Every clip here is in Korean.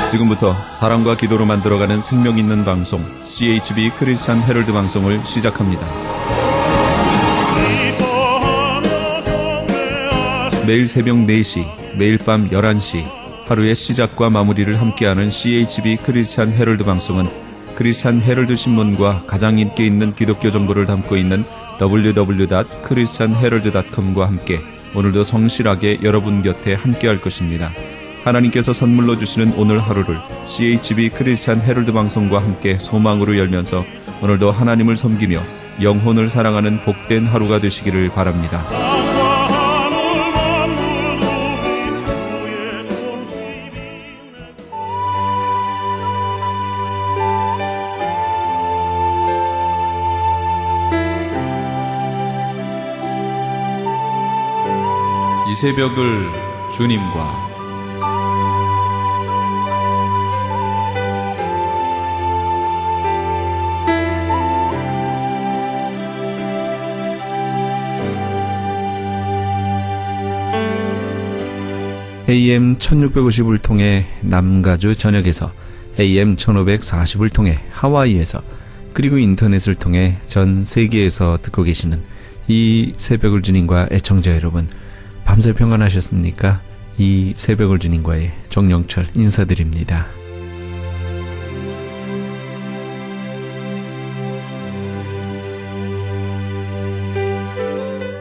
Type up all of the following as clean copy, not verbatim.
지금부터 사랑과 기도로 만들어가는 생명 있는 방송 CHB 크리스찬 헤럴드 방송을 시작합니다. 매일 새벽 4시, 매일 밤 11시 하루의 시작과 마무리를 함께하는 CHB 크리스찬 헤럴드 방송은 크리스찬 헤럴드 신문과 가장 인기 있는 기독교 정보를 담고 있는 www.christianherald.com과 함께 오늘도 성실하게 여러분 곁에 함께할 것입니다. 하나님께서 선물로 주시는 오늘 하루를 CHB 크리스찬 헤럴드 방송과 함께 소망으로 열면서 오늘도 하나님을 섬기며 영혼을 사랑하는 복된 하루가 되시기를 바랍니다. 이 새벽을 주님과 AM 1650을 통해 남가주 전역에서, AM 1540을 통해 하와이에서, 그리고 인터넷을 통해 전 세계에서 듣고 계시는 이 새벽을 주님과 애청자 여러분, 밤새 평안하셨습니까? 이 새벽을 주님과의 정영철 인사드립니다.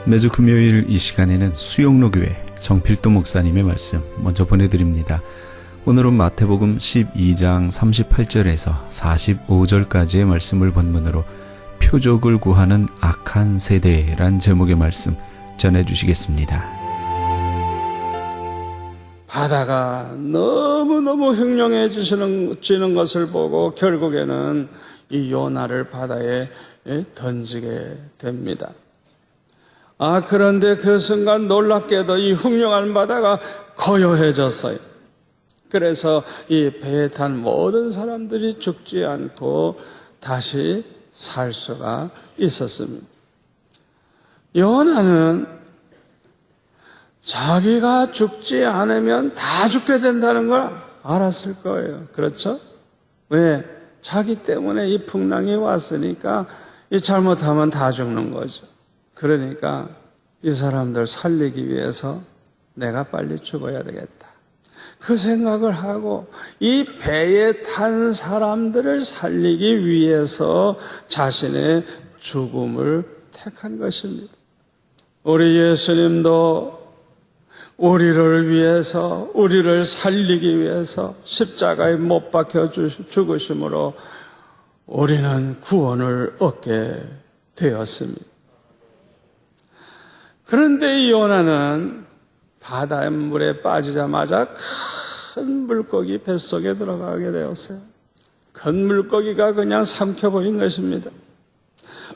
매주 금요일 이 시간에는 수용로 교회 정필도 목사님의 말씀 먼저 보내드립니다. 오늘은 마태복음 12장 38절에서 45절까지의 말씀을 본문으로 표적을 구하는 악한 세대란 제목의 말씀 전해주시겠습니다. 바다가 너무너무 흉흉해지는 것을 보고 결국에는 이 요나를 바다에 던지게 됩니다. 그런데 그 순간 놀랍게도 이 흉흉한 바다가 고요해졌어요. 그래서 이 배에 탄 모든 사람들이 죽지 않고 다시 살 수가 있었습니다. 요나는 자기가 죽지 않으면 다 죽게 된다는 걸 알았을 거예요. 그렇죠? 왜? 자기 때문에 이 풍랑이 왔으니까 이 잘못하면 다 죽는 거죠. 그러니까 이 사람들 살리기 위해서 내가 빨리 죽어야 되겠다. 그 생각을 하고 이 배에 탄 사람들을 살리기 위해서 자신의 죽음을 택한 것입니다. 우리 예수님도 우리를 위해서, 우리를 살리기 위해서 십자가에 못 박혀 죽으심으로 우리는 구원을 얻게 되었습니다. 그런데 이 요나는 바닷물에 빠지자마자 큰 물고기 뱃속에 들어가게 되었어요. 큰 물고기가 그냥 삼켜버린 것입니다.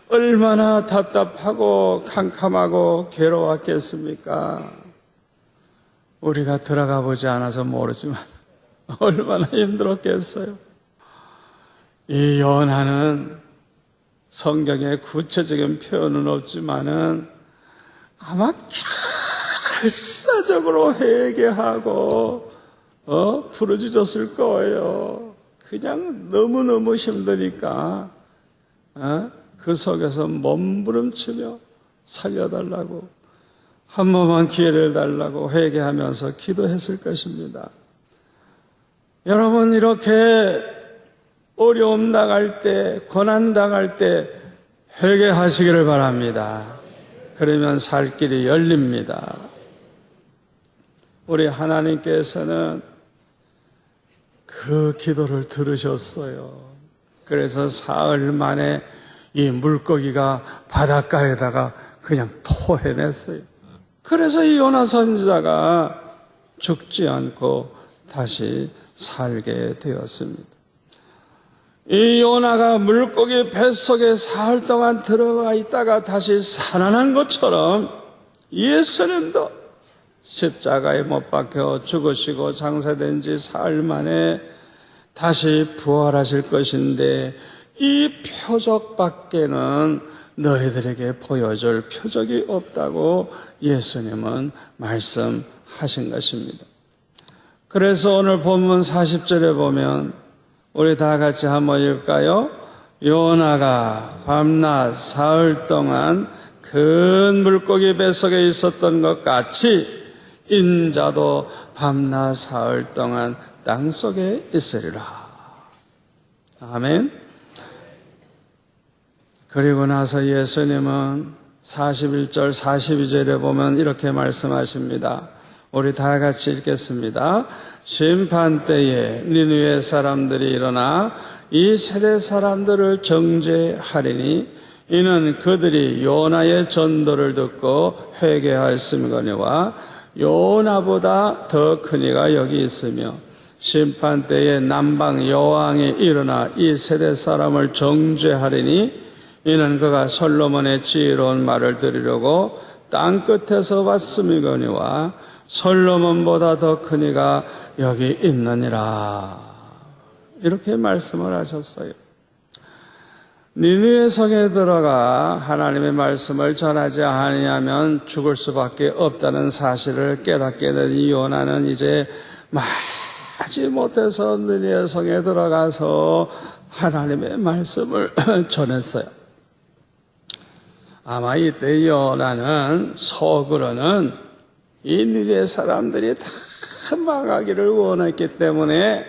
얼마나 답답하고 캄캄하고 괴로웠겠습니까? 우리가 들어가 보지 않아서 모르지만 얼마나 힘들었겠어요. 이 요나는 성경에 구체적인 표현은 없지만은 아마 결사적으로 회개하고 부르짖었을 거예요. 그냥 너무너무 힘드니까 그 속에서 몸부림치며 살려달라고, 한 번만 기회를 달라고 회개하면서 기도했을 것입니다. 여러분, 이렇게 어려움 당할 때, 고난 당할 때 회개하시기를 바랍니다. 그러면 살 길이 열립니다. 우리 하나님께서는 그 기도를 들으셨어요. 그래서 사흘 만에 이 물고기가 바닷가에다가 그냥 토해냈어요. 그래서 이 요나 선지자가 죽지 않고 다시 살게 되었습니다. 이 요나가 물고기 뱃속에 사흘 동안 들어가 있다가 다시 살아난 것처럼 예수님도 십자가에 못 박혀 죽으시고 장사된 지 사흘 만에 다시 부활하실 것인데, 이 표적밖에는 너희들에게 보여줄 표적이 없다고 예수님은 말씀하신 것입니다. 그래서 오늘 본문 40절에 보면 우리 다 같이 한번 읽을까요? 요나가 밤낮 사흘 동안 큰 물고기 뱃속에 있었던 것 같이 인자도 밤낮 사흘 동안 땅속에 있으리라. 아멘. 그리고 나서 예수님은 41절 42절에 보면 이렇게 말씀하십니다. 우리 다 같이 읽겠습니다. 심판 때에 니느웨 사람들이 일어나 이 세대 사람들을 정죄하리니 이는 그들이 요나의 전도를 듣고 회개하였음이거니와 요나보다 더 큰 이가 여기 있으며 심판 때에 남방 여왕이 일어나 이 세대 사람을 정죄하리니 이는 그가 솔로몬의 지혜로운 말을 들으려고 땅 끝에서 왔음이거니와 솔로몬보다 더 큰 이가 여기 있느니라. 이렇게 말씀을 하셨어요. 니느웨 성에 들어가 하나님의 말씀을 전하지 아니하면 죽을 수밖에 없다는 사실을 깨닫게 된 이 요나는 이제 마지 못해서 니느웨 성에 들어가서 하나님의 말씀을 전했어요. 아마 이때 요나는 속으로는 이 니느웨 사람들이 다 망하기를 원했기 때문에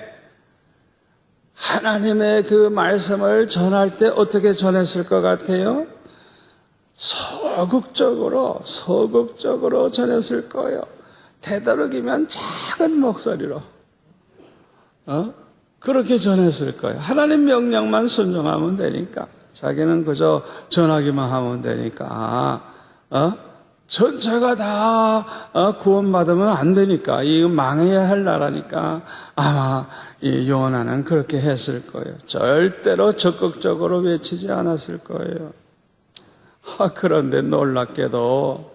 하나님의 그 말씀을 전할 때 어떻게 전했을 것 같아요? 소극적으로 전했을 거예요. 되도록이면 작은 목소리로 그렇게 전했을 거예요. 하나님 명령만 순종하면 되니까. 자기는 그저 전하기만 하면 되니까. 전체가 다 구원받으면 안 되니까. 이거 망해야 할 나라니까 아마 이 요나는 그렇게 했을 거예요. 절대로 적극적으로 외치지 않았을 거예요. 그런데 놀랍게도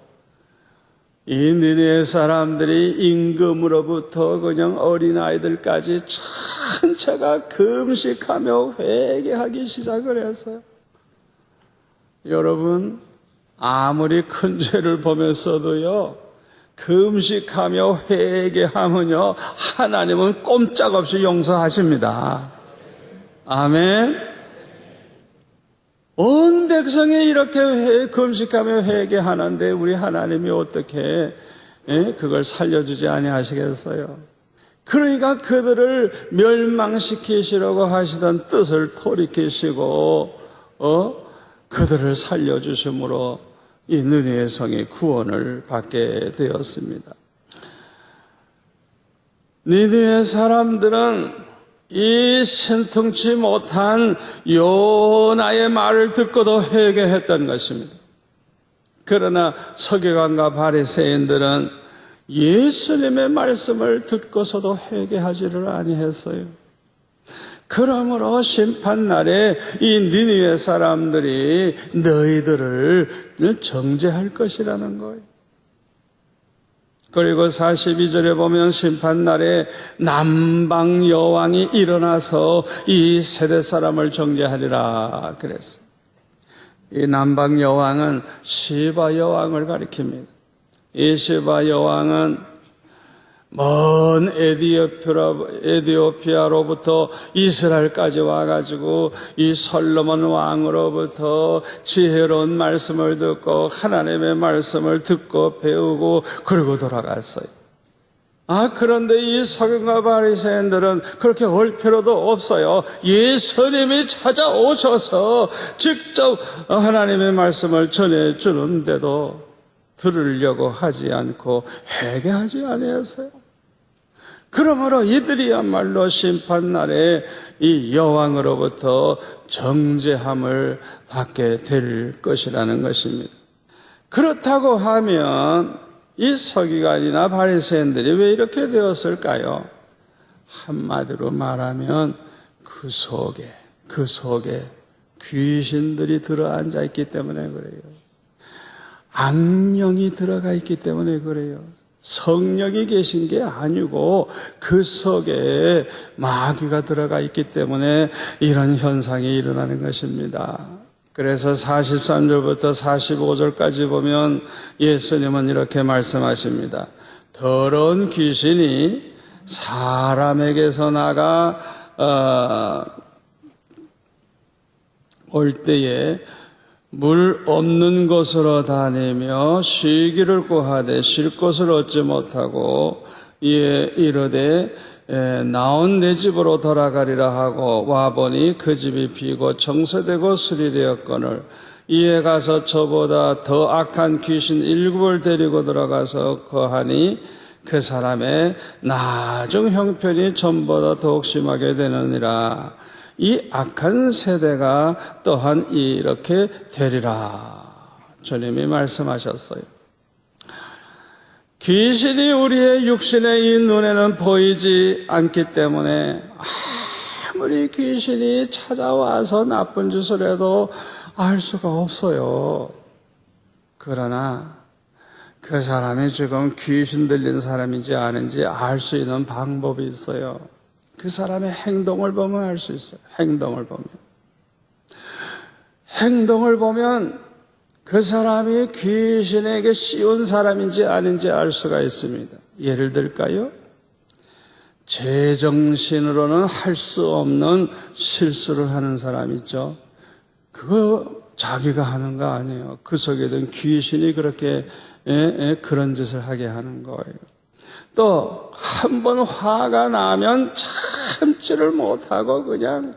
이 니느웨 사람들이 임금으로부터 그냥 어린아이들까지 전체가 금식하며 회개하기 시작을 했어요. 여러분, 아무리 큰 죄를 보면서도요, 금식하며 회개하면요, 하나님은 꼼짝없이 용서하십니다. 아멘. 온 백성이 이렇게 금식하며 회개하는데 우리 하나님이 어떻게 그걸 살려주지 아니하시겠어요? 그러니까 그들을 멸망시키시려고 하시던 뜻을 돌이키시고 그들을 살려주심으로 이 니느웨 성이 구원을 받게 되었습니다. 니느웨 사람들은 이 신통치 못한 요나의 말을 듣고도 회개했던 것입니다. 그러나 서기관과 바리새인들은 예수님의 말씀을 듣고서도 회개하지를 아니했어요. 그러므로 심판날에 이 니느웨 사람들이 너희들을 정죄할 것이라는 거예요. 그리고 42절에 보면 심판날에 남방 여왕이 일어나서 이 세대 사람을 정죄하리라 그랬어요. 이 남방 여왕은 시바 여왕을 가리킵니다. 이 시바 여왕은 먼 에디오피아로부터 이스라엘까지 와가지고 이 솔로몬 왕으로부터 지혜로운 말씀을 듣고 하나님의 말씀을 듣고 배우고 그러고 돌아갔어요. 그런데 이 서기관과 바리새인들은 그렇게 올 필요도 없어요. 예수님이 찾아오셔서 직접 하나님의 말씀을 전해주는데도 들으려고 하지 않고 회개하지 아니했어요. 그러므로 이들이야말로 심판날에 이 여왕으로부터 정죄함을 받게 될 것이라는 것입니다. 그렇다고 하면 이 서기관이나 바리새인들이 왜 이렇게 되었을까요? 한마디로 말하면 그 속에 귀신들이 들어앉아 있기 때문에 그래요. 악령이 들어가 있기 때문에 그래요. 성령이 계신 게 아니고 그 속에 마귀가 들어가 있기 때문에 이런 현상이 일어나는 것입니다. 그래서 43절부터 45절까지 보면 예수님은 이렇게 말씀하십니다. 더러운 귀신이 사람에게서 나가 올 때에 물 없는 곳으로 다니며 쉬기를 구하되 쉴 곳을 얻지 못하고 이에 이르되 나온 내 집으로 돌아가리라 하고 와보니 그 집이 비고 청소되고 수리되었거늘 이에 가서 저보다 더 악한 귀신 7을 데리고 들어가서 거하니 그 사람의 나중 형편이 전보다 더욱 심하게 되느니라. 이 악한 세대가 또한 이렇게 되리라. 주님이 말씀하셨어요. 귀신이 우리의 육신의 이 눈에는 보이지 않기 때문에 아무리 귀신이 찾아와서 나쁜 짓을 해도 알 수가 없어요. 그러나 그 사람이 지금 귀신 들린 사람인지 아닌지 알 수 있는 방법이 있어요. 그 사람의 행동을 보면 알 수 있어요. 행동을 보면 그 사람이 귀신에게 씌운 사람인지 아닌지 알 수가 있습니다. 예를 들까요? 제정신으로는 할 수 없는 실수를 하는 사람 있죠. 그거 자기가 하는 거 아니에요. 그 속에 든 귀신이 그렇게 그런 짓을 하게 하는 거예요. 또 한 번 화가 나면 참지를 못하고 그냥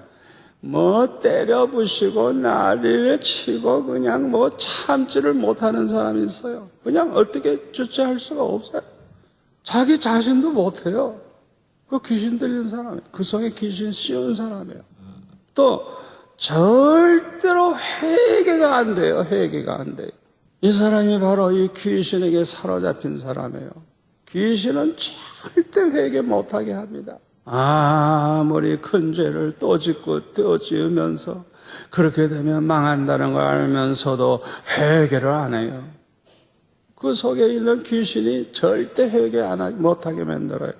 때려 부시고 난리를 치고 그냥 참지를 못하는 사람이 있어요. 그냥 어떻게 주체할 수가 없어요. 자기 자신도 못해요. 그 귀신 들린 사람이에요. 그 속에 귀신 씌운 사람이에요. 또 절대로 회개가 안 돼요. 이 사람이 바로 이 귀신에게 사로잡힌 사람이에요. 귀신은 절대 회개 못하게 합니다. 아무리 큰 죄를 또 짓고 또 지으면서 그렇게 되면 망한다는 걸 알면서도 회개를 안 해요. 그 속에 있는 귀신이 절대 회개 못하게 만들어요.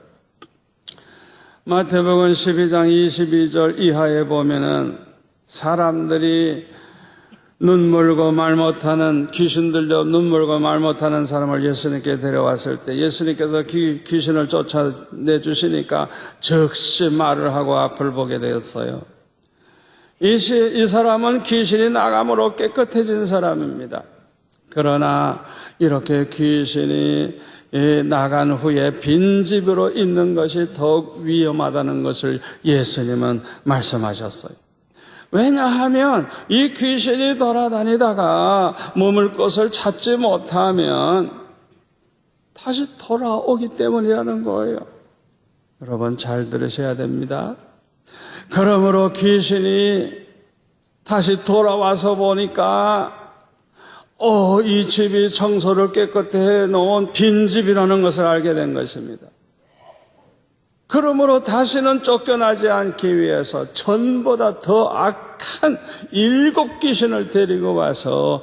마태복음 12장 22절 이하에 보면은 사람들이 눈물고 말 못하는 귀신 들려 눈물고 말 못하는 사람을 예수님께 데려왔을 때 예수님께서 귀신을 쫓아내주시니까 즉시 말을 하고 앞을 보게 되었어요. 이 사람은 귀신이 나감으로 깨끗해진 사람입니다. 그러나 이렇게 귀신이 나간 후에 빈집으로 있는 것이 더욱 위험하다는 것을 예수님은 말씀하셨어요. 왜냐하면 이 귀신이 돌아다니다가 머물 곳을 찾지 못하면 다시 돌아오기 때문이라는 거예요. 여러분 잘 들으셔야 됩니다. 그러므로 귀신이 다시 돌아와서 보니까 이 집이 청소를 깨끗이 해놓은 빈집이라는 것을 알게 된 것입니다. 그러므로 다시는 쫓겨나지 않기 위해서 전보다 더 악한 7 귀신을 데리고 와서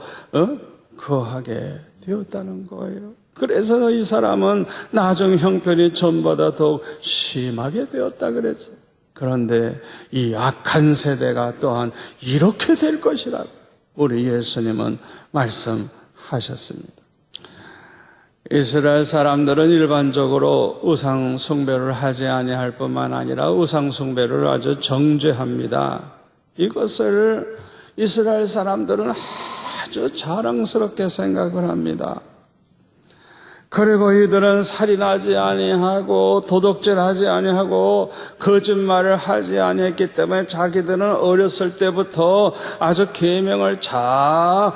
거하게 되었다는 거예요. 그래서 이 사람은 나중 형편이 전보다 더욱 심하게 되었다 그랬어요. 그런데 이 악한 세대가 또한 이렇게 될 것이라고 우리 예수님은 말씀하셨습니다. 이스라엘 사람들은 일반적으로 우상 숭배를 하지 아니할 뿐만 아니라 우상 숭배를 아주 정죄합니다. 이것을 이스라엘 사람들은 아주 자랑스럽게 생각을 합니다. 그리고 이들은 살인하지 아니하고 도둑질하지 아니하고 거짓말을 하지 아니했기 때문에 자기들은 어렸을 때부터 아주 계명을 잘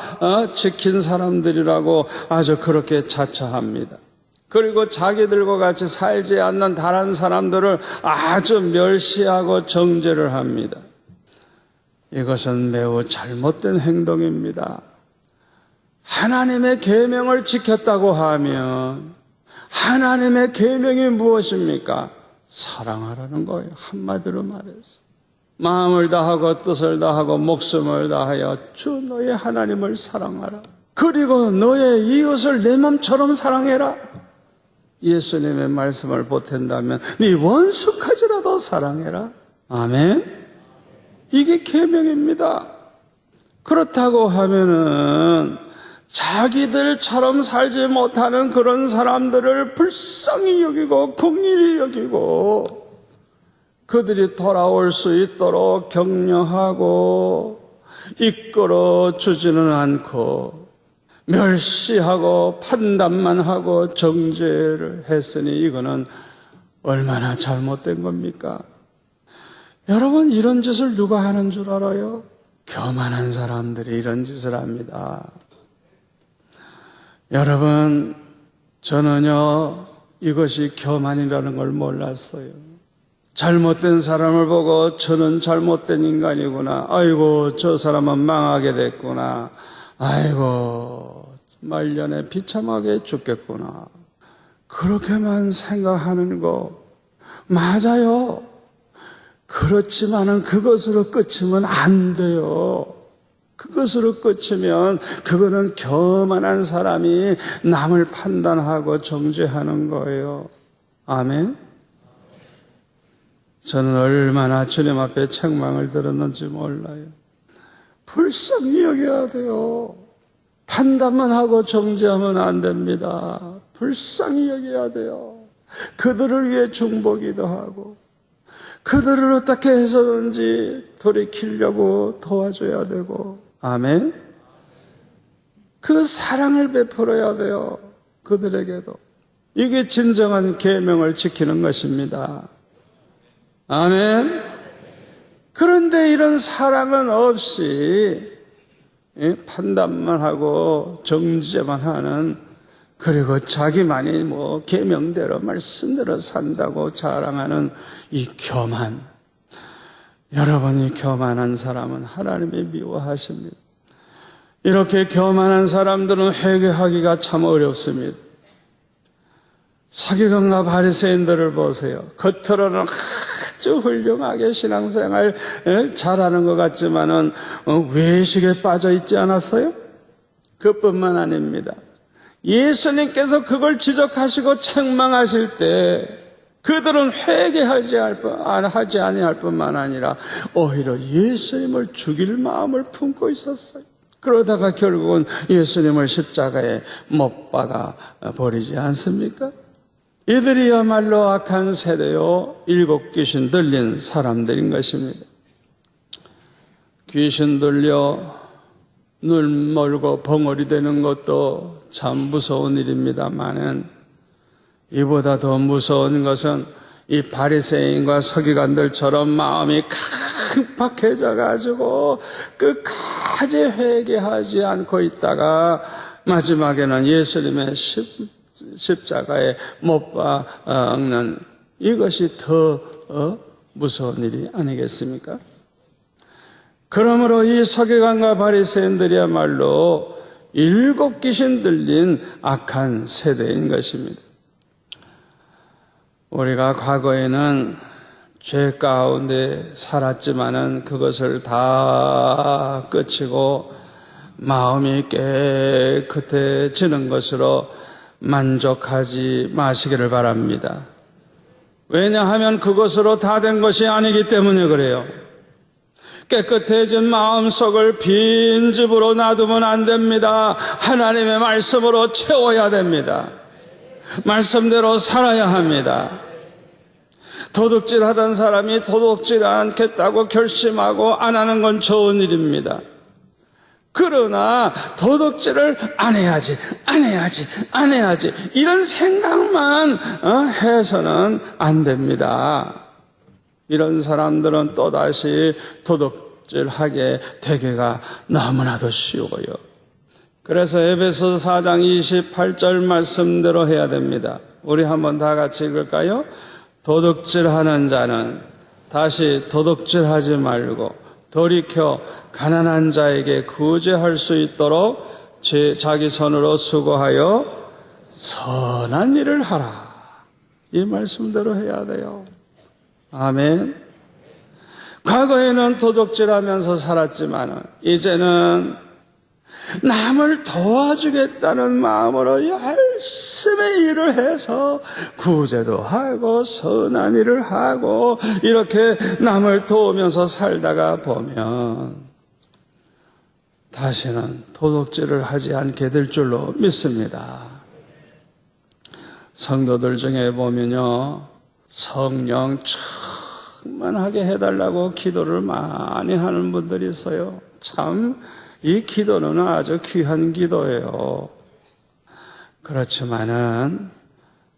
지킨 사람들이라고 아주 그렇게 자처합니다. 그리고 자기들과 같이 살지 않는 다른 사람들을 아주 멸시하고 정죄를 합니다. 이것은 매우 잘못된 행동입니다. 하나님의 계명을 지켰다고 하면 하나님의 계명이 무엇입니까? 사랑하라는 거예요. 한마디로 말해서 마음을 다하고 뜻을 다하고 목숨을 다하여 주 너의 하나님을 사랑하라. 그리고 너의 이웃을 내 몸처럼 사랑해라. 예수님의 말씀을 보탠다면 네 원수까지라도 사랑해라. 아멘. 이게 계명입니다. 그렇다고 하면은 자기들처럼 살지 못하는 그런 사람들을 불쌍히 여기고 긍휼히 여기고 그들이 돌아올 수 있도록 격려하고 이끌어 주지는 않고 멸시하고 판단만 하고 정죄를 했으니 이거는 얼마나 잘못된 겁니까? 여러분, 이런 짓을 누가 하는 줄 알아요? 교만한 사람들이 이런 짓을 합니다. 여러분, 저는요, 이것이 교만이라는 걸 몰랐어요. 잘못된 사람을 보고 저는 잘못된 인간이구나. 아이고, 저 사람은 망하게 됐구나. 아이고, 말년에 비참하게 죽겠구나. 그렇게만 생각하는 거 맞아요. 그렇지만은 그것으로 끝이면 안 돼요. 그것으로 끝이면 그거는 교만한 사람이 남을 판단하고 정죄하는 거예요. 아멘. 저는 얼마나 주님 앞에 책망을 들었는지 몰라요. 불쌍히 여겨야 돼요. 판단만 하고 정죄하면 안 됩니다. 불쌍히 여겨야 돼요. 그들을 위해 중보기도 하고 그들을 어떻게 해서든지 돌이키려고 도와줘야 되고, 아멘. 그 사랑을 베풀어야 돼요. 그들에게도. 이게 진정한 계명을 지키는 것입니다. 아멘. 그런데 이런 사랑은 없이 판단만 하고 정죄만 하는, 그리고 자기만이 계명대로 말씀대로 산다고 자랑하는 이 교만. 여러분이 교만한 사람은 하나님이 미워하십니다. 이렇게 교만한 사람들은 회개하기가 참 어렵습니다. 서기관과 바리새인들을 보세요. 겉으로는 아주 훌륭하게 신앙생활 잘하는 것 같지만은 외식에 빠져 있지 않았어요? 그뿐만 아닙니다. 예수님께서 그걸 지적하시고 책망하실 때 그들은 회개하지 아니할 뿐만 아니라 오히려 예수님을 죽일 마음을 품고 있었어요. 그러다가 결국은 예수님을 십자가에 못 박아 버리지 않습니까? 이들이야말로 악한 세대요, 일곱 귀신 들린 사람들인 것입니다. 귀신 들려 눈 멀고 벙어리 되는 것도 참 무서운 일입니다만은 이보다 더 무서운 것은 이 바리새인과 서기관들처럼 마음이 강팍해져 가지고 끝까지 회개하지 않고 있다가 마지막에는 예수님의 십자가에 못 박는 이것이 더 무서운 일이 아니겠습니까? 그러므로 이 서기관과 바리새인들이야말로 일곱 귀신 들린 악한 세대인 것입니다. 우리가 과거에는 죄 가운데 살았지만은 그것을 다 끝이고 마음이 깨끗해지는 것으로 만족하지 마시기를 바랍니다. 왜냐하면 그것으로 다 된 것이 아니기 때문에 그래요. 깨끗해진 마음속을 빈집으로 놔두면 안 됩니다. 하나님의 말씀으로 채워야 됩니다. 말씀대로 살아야 합니다. 도둑질하던 사람이 도둑질 않겠다고 결심하고 안 하는 건 좋은 일입니다. 그러나 도둑질을 안 해야지 이런 생각만 해서는 안 됩니다. 이런 사람들은 또다시 도둑질하게 되기가 너무나도 쉬워요. 그래서 에베소서 4장 28절 말씀대로 해야 됩니다. 우리 한번 다 같이 읽을까요? 도둑질하는 자는 다시 도둑질하지 말고 돌이켜 가난한 자에게 구제할 수 있도록 자기 손으로 수고하여 선한 일을 하라. 이 말씀대로 해야 돼요. 아멘. 과거에는 도둑질하면서 살았지만 이제는 남을 도와주겠다는 마음으로 열심히 일을 해서 구제도 하고 선한 일을 하고 이렇게 남을 도우면서 살다가 보면 다시는 도둑질을 하지 않게 될 줄로 믿습니다. 성도들 중에 보면요, 성령 충만하게 해달라고 기도를 많이 하는 분들이 있어요. 참, 이 기도는 아주 귀한 기도예요. 그렇지만은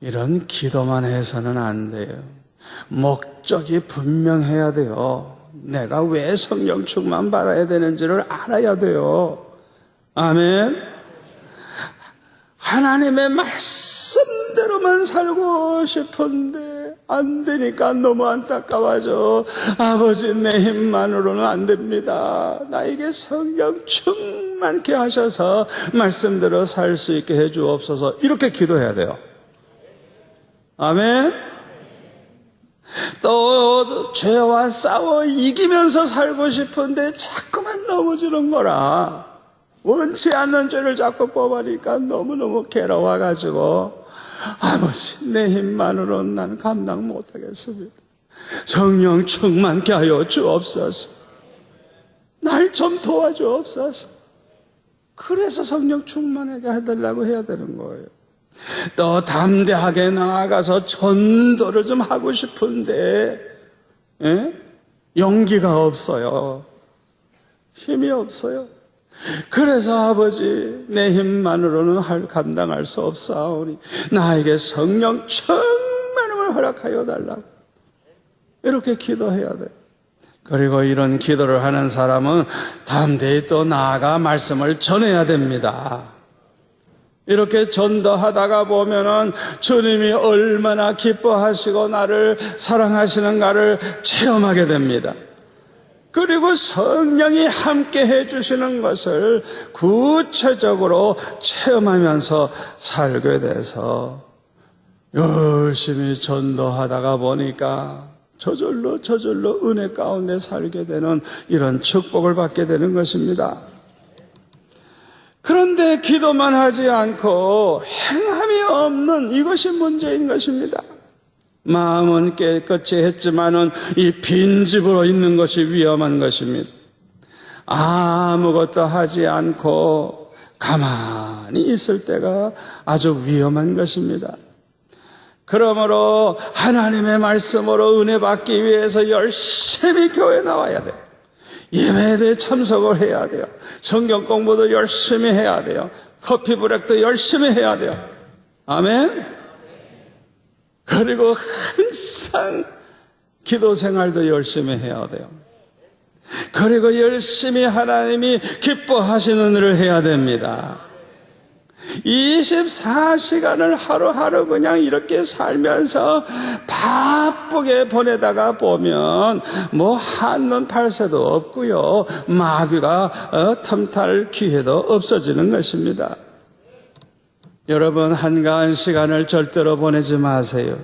이런 기도만 해서는 안 돼요. 목적이 분명해야 돼요. 내가 왜 성령 충만 받아야 되는지를 알아야 돼요. 아멘. 하나님의 말씀대로만 살고 싶은데 안 되니까 너무 안타까워져. 아버지, 내 힘만으로는 안 됩니다. 나에게 성령 충만케 하셔서 말씀대로 살 수 있게 해 주옵소서. 이렇게 기도해야 돼요. 아멘. 또 죄와 싸워 이기면서 살고 싶은데 자꾸만 넘어지는 거라. 원치 않는 죄를 자꾸 뽑아니까 너무너무 괴로워가지고 아버지, 내 힘만으로는 난 감당 못하겠습니다. 성령 충만케 하여 주옵소서. 날 좀 도와주옵소서. 그래서 성령 충만하게 해달라고 해야 되는 거예요. 또 담대하게 나아가서 전도를 좀 하고 싶은데 용기가 없어요. 힘이 없어요. 그래서 아버지, 내 힘만으로는 감당할 수 없사오니 나에게 성령 충만함을 허락하여 달라고 이렇게 기도해야 돼요. 그리고 이런 기도를 하는 사람은 담대히 또 나아가 말씀을 전해야 됩니다. 이렇게 전도하다가 보면은 주님이 얼마나 기뻐하시고 나를 사랑하시는가를 체험하게 됩니다. 그리고 성령이 함께 해주시는 것을 구체적으로 체험하면서 살게 돼서 열심히 전도하다가 보니까 저절로 은혜 가운데 살게 되는 이런 축복을 받게 되는 것입니다. 그런데 기도만 하지 않고 행함이 없는 이것이 문제인 것입니다. 마음은 깨끗이 했지만은 이 빈집으로 있는 것이 위험한 것입니다. 아무것도 하지 않고 가만히 있을 때가 아주 위험한 것입니다. 그러므로 하나님의 말씀으로 은혜 받기 위해서 열심히 교회에 나와야 돼요. 예배에 대해 참석을 해야 돼요. 성경 공부도 열심히 해야 돼요. 커피 브레이크도 열심히 해야 돼요. 아멘. 그리고 항상 기도 생활도 열심히 해야 돼요. 그리고 열심히 하나님이 기뻐하시는 일을 해야 됩니다. 24시간을 하루하루 그냥 이렇게 살면서 바쁘게 보내다가 보면 뭐 한눈 팔새도 없고요, 마귀가 틈탈 기회도 없어지는 것입니다. 여러분, 한가한 시간을 절대로 보내지 마세요.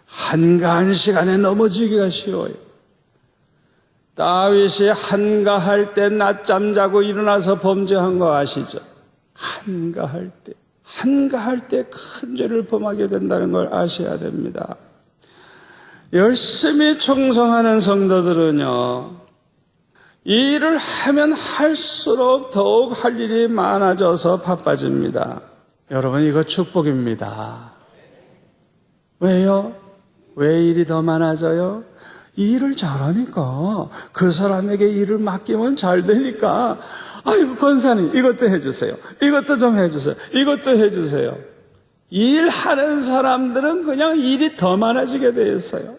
한가한 시간에 넘어지기가 쉬워요. 다윗이 한가할 때 낮잠 자고 일어나서 범죄한 거 아시죠? 한가할 때 큰 죄를 범하게 된다는 걸 아셔야 됩니다. 열심히 충성하는 성도들은요, 이 일을 하면 할수록 더욱 할 일이 많아져서 바빠집니다. 여러분, 이거 축복입니다. 왜요? 왜 일이 더 많아져요? 이 일을 잘하니까, 그 사람에게 일을 맡기면 잘 되니까, 아이고, 권사님, 이것도 해주세요. 이것도 좀 해주세요. 이것도 해주세요. 일하는 사람들은 그냥 일이 더 많아지게 돼 있어요.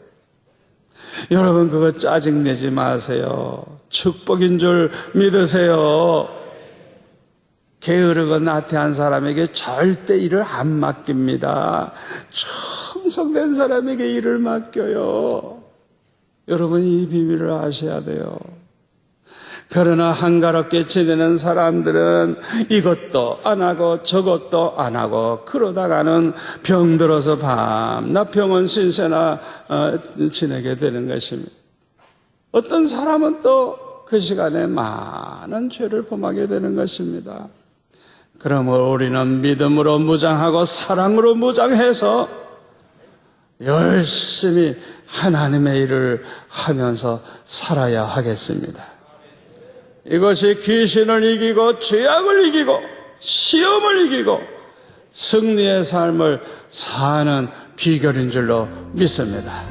여러분, 그거 짜증내지 마세요. 축복인 줄 믿으세요. 게으르고 나태한 사람에게 절대 일을 안 맡깁니다. 충성된 사람에게 일을 맡겨요. 여러분, 이 비밀을 아셔야 돼요. 그러나 한가롭게 지내는 사람들은 이것도 안 하고 저것도 안 하고 그러다가는 병들어서 밤낮 병원 신세나 지내게 되는 것입니다. 어떤 사람은 또 그 시간에 많은 죄를 범하게 되는 것입니다. 그러면 우리는 믿음으로 무장하고 사랑으로 무장해서 열심히 하나님의 일을 하면서 살아야 하겠습니다. 이것이 귀신을 이기고 죄악을 이기고 시험을 이기고 승리의 삶을 사는 비결인 줄로 믿습니다.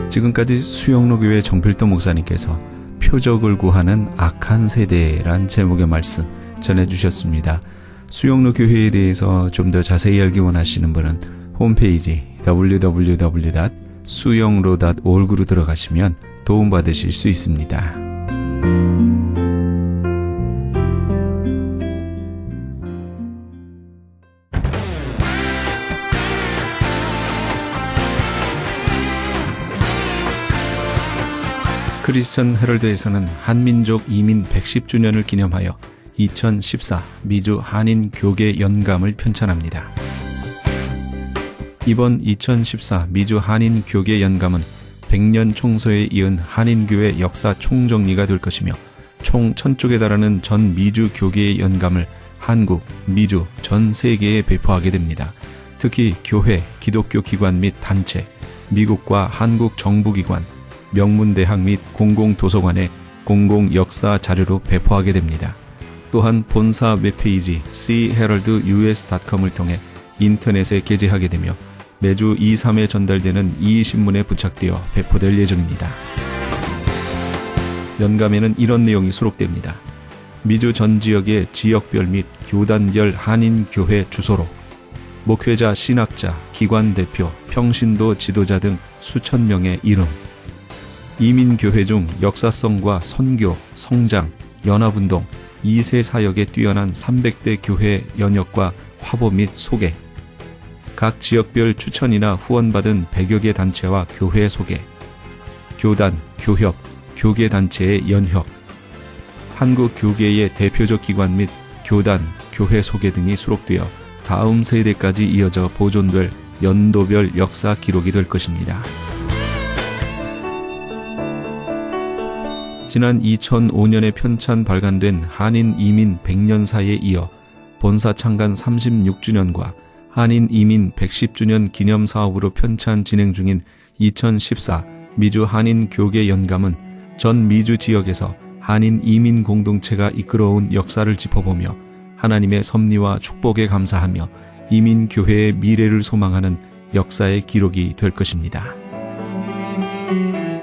지금까지 수영로교회 정필도 목사님께서 표적을 구하는 악한 세대란 제목의 말씀 전해주셨습니다. 수영로 교회에 대해서 좀 더 자세히 알기 원하시는 분은 홈페이지 www.suyongro.org로 들어가시면 도움받으실 수 있습니다. 크리스천 헤럴드에서는 한민족 이민 110주년을 기념하여 2014 미주 한인 교계 연감을 편찬합니다. 이번 2014 미주 한인 교계 연감은 100년 총서에 이은 한인교회 역사 총정리가 될 것이며 총 1000쪽에 달하는 전 미주 교계의 연감을 한국, 미주, 전 세계에 배포하게 됩니다. 특히 교회, 기독교 기관 및 단체, 미국과 한국 정부기관, 명문대학 및 공공도서관의 공공역사 자료로 배포하게 됩니다. 또한 본사 웹페이지 cheraldus.com을 통해 인터넷에 게재하게 되며 매주 2, 3회 전달되는 이 신문에 부착되어 배포될 예정입니다. 연감에는 이런 내용이 수록됩니다. 미주 전 지역의 지역별 및 교단별 한인교회 주소로 목회자, 신학자, 기관 대표, 평신도 지도자 등 수천 명의 이름, 이민교회 중 역사성과 선교, 성장, 연합운동, 2세 사역에 뛰어난 300대 교회 연역과 화보 및 소개, 각 지역별 추천이나 후원받은 100여 개 단체와 교회 소개, 교단, 교협, 교계단체의 연혁, 한국 교계의 대표적 기관 및 교단, 교회 소개 등이 수록되어 다음 세대까지 이어져 보존될 연도별 역사 기록이 될 것입니다. 지난 2005년에 편찬 발간된 한인 이민 100년사에 이어 본사 창간 36주년과 한인 이민 110주년 기념 사업으로 편찬 진행 중인 2014 미주 한인 교계 연감은 전 미주 지역에서 한인 이민 공동체가 이끌어온 역사를 짚어보며 하나님의 섭리와 축복에 감사하며 이민 교회의 미래를 소망하는 역사의 기록이 될 것입니다.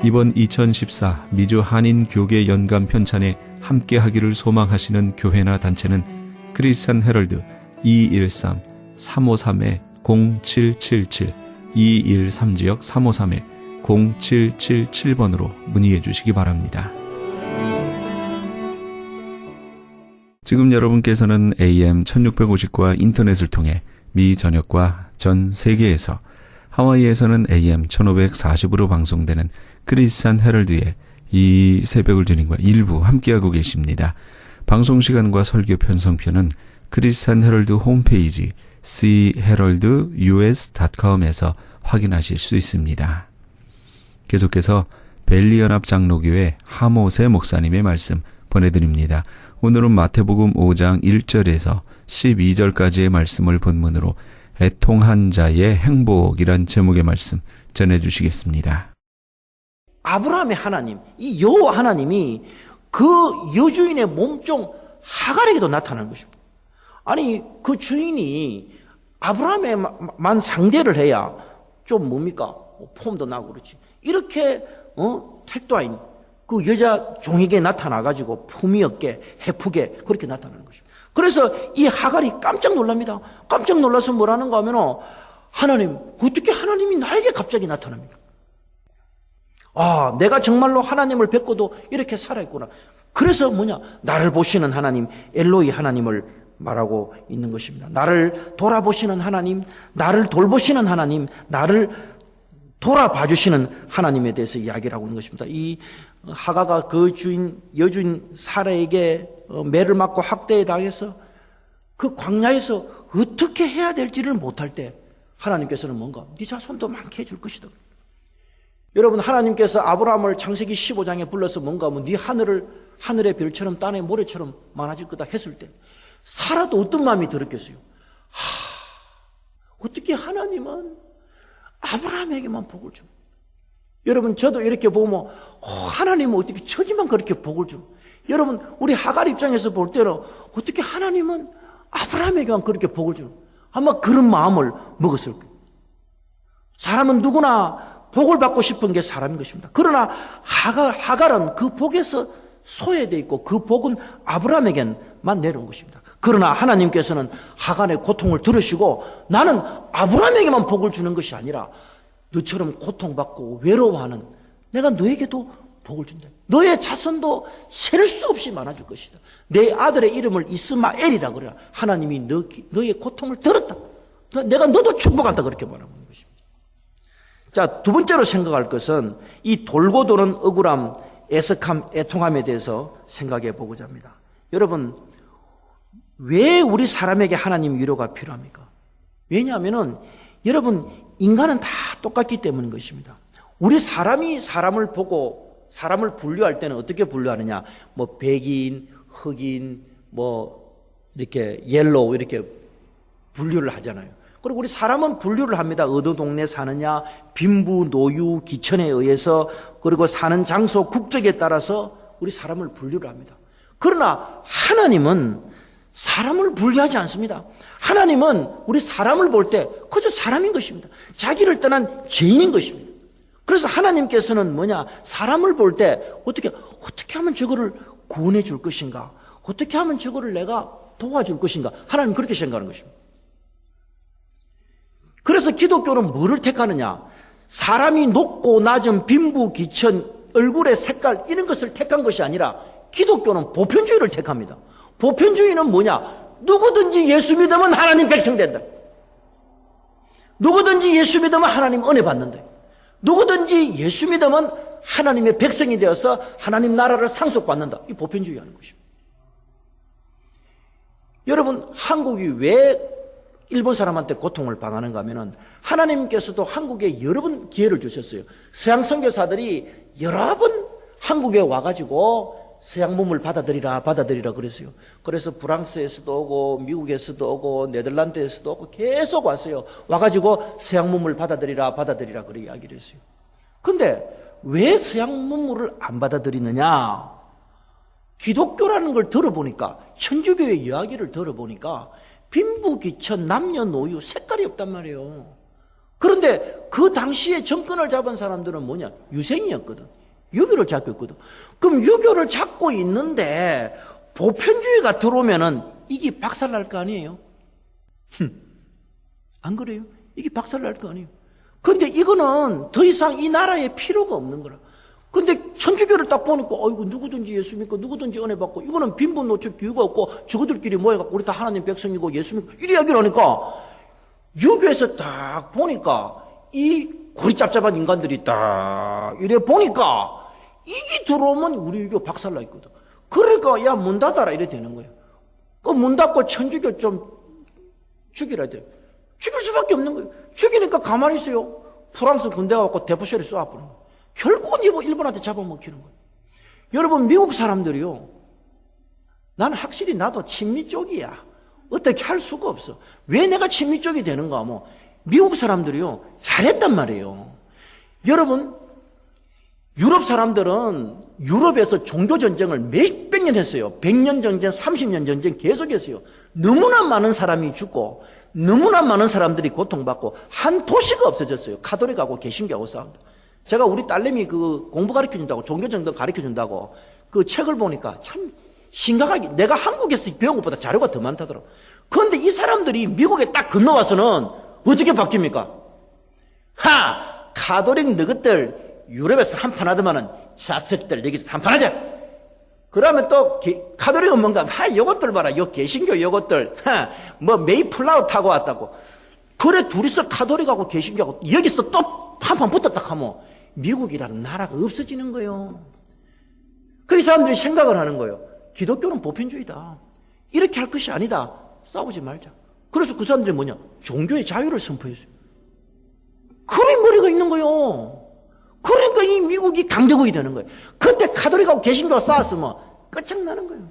이번 2014 미주 한인 교계 연감 편찬에 함께하기를 소망하시는 교회나 단체는 크리스천 헤럴드 213-353-0777 213지역 353-0777번으로 문의해 주시기 바랍니다. 지금 여러분께서는 AM 1650과 인터넷을 통해 미 전역과 전 세계에서 하와이에서는 AM 1540으로 방송되는 크리스천 헤럴드의 이 새벽을 주님과 일부 함께하고 계십니다. 방송 시간과 설교 편성표는 크리스천 헤럴드 홈페이지 cheraldus.com에서 확인하실 수 있습니다. 계속해서 벨리연합장로교회 하모세 목사님의 말씀 보내드립니다. 오늘은 마태복음 5장 1절에서 12절까지의 말씀을 본문으로 애통한 자의 행복이란 제목의 말씀 전해주시겠습니다. 아브라함의 하나님, 이 여호와 하나님이 그 여주인의 몸종 하갈에게도 나타나는 것입니다. 아니 그 주인이 아브라함에만 상대를 해야 좀 뭡니까? 폼도 나고 그렇지. 이렇게 택도 아닌 그 여자 종에게 나타나가지고 품위 없게 해프게 그렇게 나타나는 것입니다. 그래서 이 하갈이 깜짝 놀랍니다. 깜짝 놀라서 뭐라는가 하면 하나님, 어떻게 하나님이 나에게 갑자기 나타납니까? 아, 내가 정말로 하나님을 뵙고도 이렇게 살아있구나. 그래서 뭐냐? 나를 보시는 하나님, 엘로이 하나님을 말하고 있는 것입니다. 나를 돌아보시는 하나님, 나를 돌보시는 하나님, 나를 돌아봐 주시는 하나님에 대해서 이야기를 하고 있는 것입니다. 이 하가가 그 여주인 사라에게 매를 맞고 학대에 당해서 그 광야에서 어떻게 해야 될지를 못할 때 하나님께서는 뭔가 네 자손도 많게 해줄 것이다. 여러분, 하나님께서 아브라함을 창세기 15장에 불러서 뭔가 하면 네 하늘의 별처럼 땅의 모래처럼 많아질 거다 했을 때 사라도 어떤 마음이 들었겠어요? 어떻게 하나님은 아브라함에게만 복을 줍니다. 여러분, 저도 이렇게 보면 하나님은 어떻게 저기만 그렇게 복을 줍니까? 여러분, 우리 하갈 입장에서 볼 때는 어떻게 하나님은 아브라함에게만 그렇게 복을 주는, 아마 그런 마음을 먹었을 거예요. 사람은 누구나 복을 받고 싶은 게 사람인 것입니다. 그러나 하갈은 그 복에서 소외되어 있고 그 복은 아브라함에게만 내려온 것입니다. 그러나 하나님께서는 하갈의 고통을 들으시고 나는 아브라함에게만 복을 주는 것이 아니라 너처럼 고통받고 외로워하는 내가 너에게도 복을 준다. 너의 자손도 셀 수 없이 많아질 것이다. 내 아들의 이름을 이스마엘이라 그래라. 하나님이 너의 고통을 들었다. 내가 너도 축복한다. 그렇게 말하고 있는 것입니다. 자, 두 번째로 생각할 것은 이 돌고 도는 억울함, 애석함, 애통함에 대해서 생각해 보고자 합니다. 여러분, 왜 우리 사람에게 하나님 위로가 필요합니까? 왜냐하면은 여러분, 인간은 다 똑같기 때문인 것입니다. 우리 사람이 사람을 보고 사람을 분류할 때는 어떻게 분류하느냐? 뭐 백인, 흑인, 뭐 이렇게 옐로우 이렇게 분류를 하잖아요. 그리고 우리 사람은 분류를 합니다. 어느 동네 사느냐, 빈부, 노유, 기천에 의해서, 그리고 사는 장소, 국적에 따라서 우리 사람을 분류를 합니다. 그러나 하나님은 사람을 분류하지 않습니다. 하나님은 우리 사람을 볼 때 그저 사람인 것입니다. 자기를 떠난 죄인인 것입니다. 그래서 하나님께서는 뭐냐? 사람을 볼 때 어떻게 하면 저거를 구원해 줄 것인가? 어떻게 하면 저거를 내가 도와줄 것인가? 하나님 그렇게 생각하는 것입니다. 그래서 기독교는 뭐를 택하느냐? 사람이 높고 낮은 빈부, 기천, 얼굴의 색깔 이런 것을 택한 것이 아니라 기독교는 보편주의를 택합니다. 보편주의는 뭐냐? 누구든지 예수 믿으면 하나님 백성 된다. 누구든지 예수 믿으면 하나님 은혜 받는다. 누구든지 예수 믿으면 하나님의 백성이 되어서 하나님 나라를 상속받는다. 이 보편주의 하는 것입니다. 여러분, 한국이 왜 일본 사람한테 고통을 당하는가 하면은 하나님께서도 한국에 여러 번 기회를 주셨어요. 서양 선교사들이 여러 번 한국에 와가지고 서양 몸을 받아들이라 그랬어요. 그래서 프랑스에서도 오고 미국에서도 오고 네덜란드에서도 오고 계속 왔어요. 와가지고 서양 몸을 받아들이라 그래 이야기를 했어요. 근데 왜 서양 문물을 안 받아들이느냐? 기독교라는 걸 들어보니까, 천주교의 이야기를 들어보니까 빈부귀천, 남녀노유 색깔이 없단 말이에요. 그런데 그 당시에 정권을 잡은 사람들은 뭐냐? 유생이었거든. 유교를 잡고 있거든. 그럼 유교를 잡고 있는데 보편주의가 들어오면은 이게 박살날 거 아니에요? 안 그래요? 이게 박살날 거 아니에요? 근데 이거는 더 이상 이 나라에 필요가 없는 거라. 근데 천주교를 딱 보니까 이거 누구든지 예수 믿고 누구든지 은혜 받고 이거는 빈부노축 교육가 없고 저거들끼리 모여갖고 우리 다 하나님 백성이고 예수 믿고 이래 이야기를 하니까 유교에서 딱 보니까 이 고리 짭짭한 인간들이 딱 이래 보니까 이게 들어오면 우리 유교 박살나 있거든. 그러니까 야 문 닫아라 이래 되는 거예요. 그 문 닫고 천주교 좀 죽이라 돼. 죽일 수밖에 없는 거예요. 죽이니까 가만히 있어요. 프랑스 군대가 왔고 대포쇼를 쏘아버리는 거예요. 결국은 일본한테 잡아먹히는 거예요. 여러분, 미국 사람들이요, 나는 확실히 나도 친미 쪽이야. 어떻게 할 수가 없어. 왜 내가 친미 쪽이 되는가 하면 미국 사람들이요 잘했단 말이에요. 여러분, 유럽 사람들은 유럽에서 종교전쟁을 몇백 년 했어요. 100년 전쟁, 30년 전쟁 계속했어요. 너무나 많은 사람이 죽고 너무나 많은 사람들이 고통받고 한 도시가 없어졌어요. 가톨릭하고 개신교하고 싸운다. 제가 우리 딸내미 그 공부 가르쳐준다고, 종교정도 가르쳐준다고 그 책을 보니까 참 심각하게, 내가 한국에서 배운 것보다 자료가 더 많다더라고. 그런데 이 사람들이 미국에 딱 건너와서는 어떻게 바뀝니까? 가톨릭 너희들 유럽에서 한판 하더만은 자석들 여기서 한판 하자. 그러면 또 가톨릭은 뭔가 요것들 봐라, 요 개신교 요것들 뭐 메이플라워 타고 왔다고. 그래 둘이서 가톨릭하고 개신교하고 여기서 또 한판 붙었다 하면 미국이라는 나라가 없어지는 거예요. 그 사람들이 생각을 하는 거예요. 기독교는 보편주의다. 이렇게 할 것이 아니다. 싸우지 말자. 그래서 그 사람들이 뭐냐? 종교의 자유를 선포했어요. 그런 머리가 있는 거예요. 그러니까 이 미국이 강대국이 되는 거예요. 그때 가톨릭하고 개신교가 싸웠으면 끝장나는 거예요.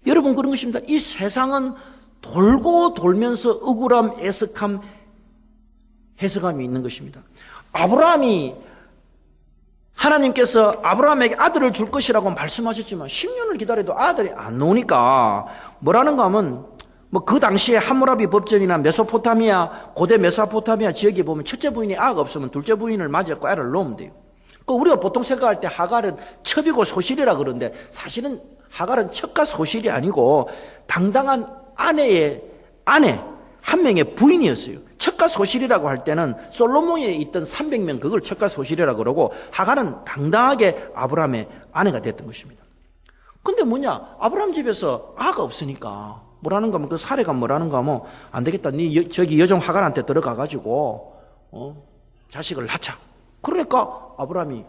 여러분, 그런 것입니다. 이 세상은 돌고 돌면서 억울함, 애석함, 해석감이 있는 것입니다. 아브라함이 하나님께서 아브라함에게 아들을 줄 것이라고 말씀하셨지만 10년을 기다려도 아들이 안 나오니까 뭐라는가 하면 뭐 그 당시에 함무라비 법전이나 메소포타미아 고대 메소포타미아 지역에 보면 첫째 부인이 아가 없으면 둘째 부인을 맞이하고 애를 놓으면 돼요. 그 우리가 보통 생각할 때 하갈은 첩이고 소실이라 그러는데 사실은 하갈은 첩과 소실이 아니고 당당한 아내의 아내 한 명의 부인이었어요. 첩과 소실이라고 할 때는 솔로몬에 있던 300명 그걸 첩과 소실이라고 그러고 하갈은 당당하게 아브라함의 아내가 됐던 것입니다. 근데 뭐냐 아브라함 집에서 아가 없으니까 뭐라는가 하면 그 사례가 뭐라는가 하면 안 되겠다. 저기 여종 하갈한테 들어가 가지고 자식을 낳자. 그러니까 아브라함이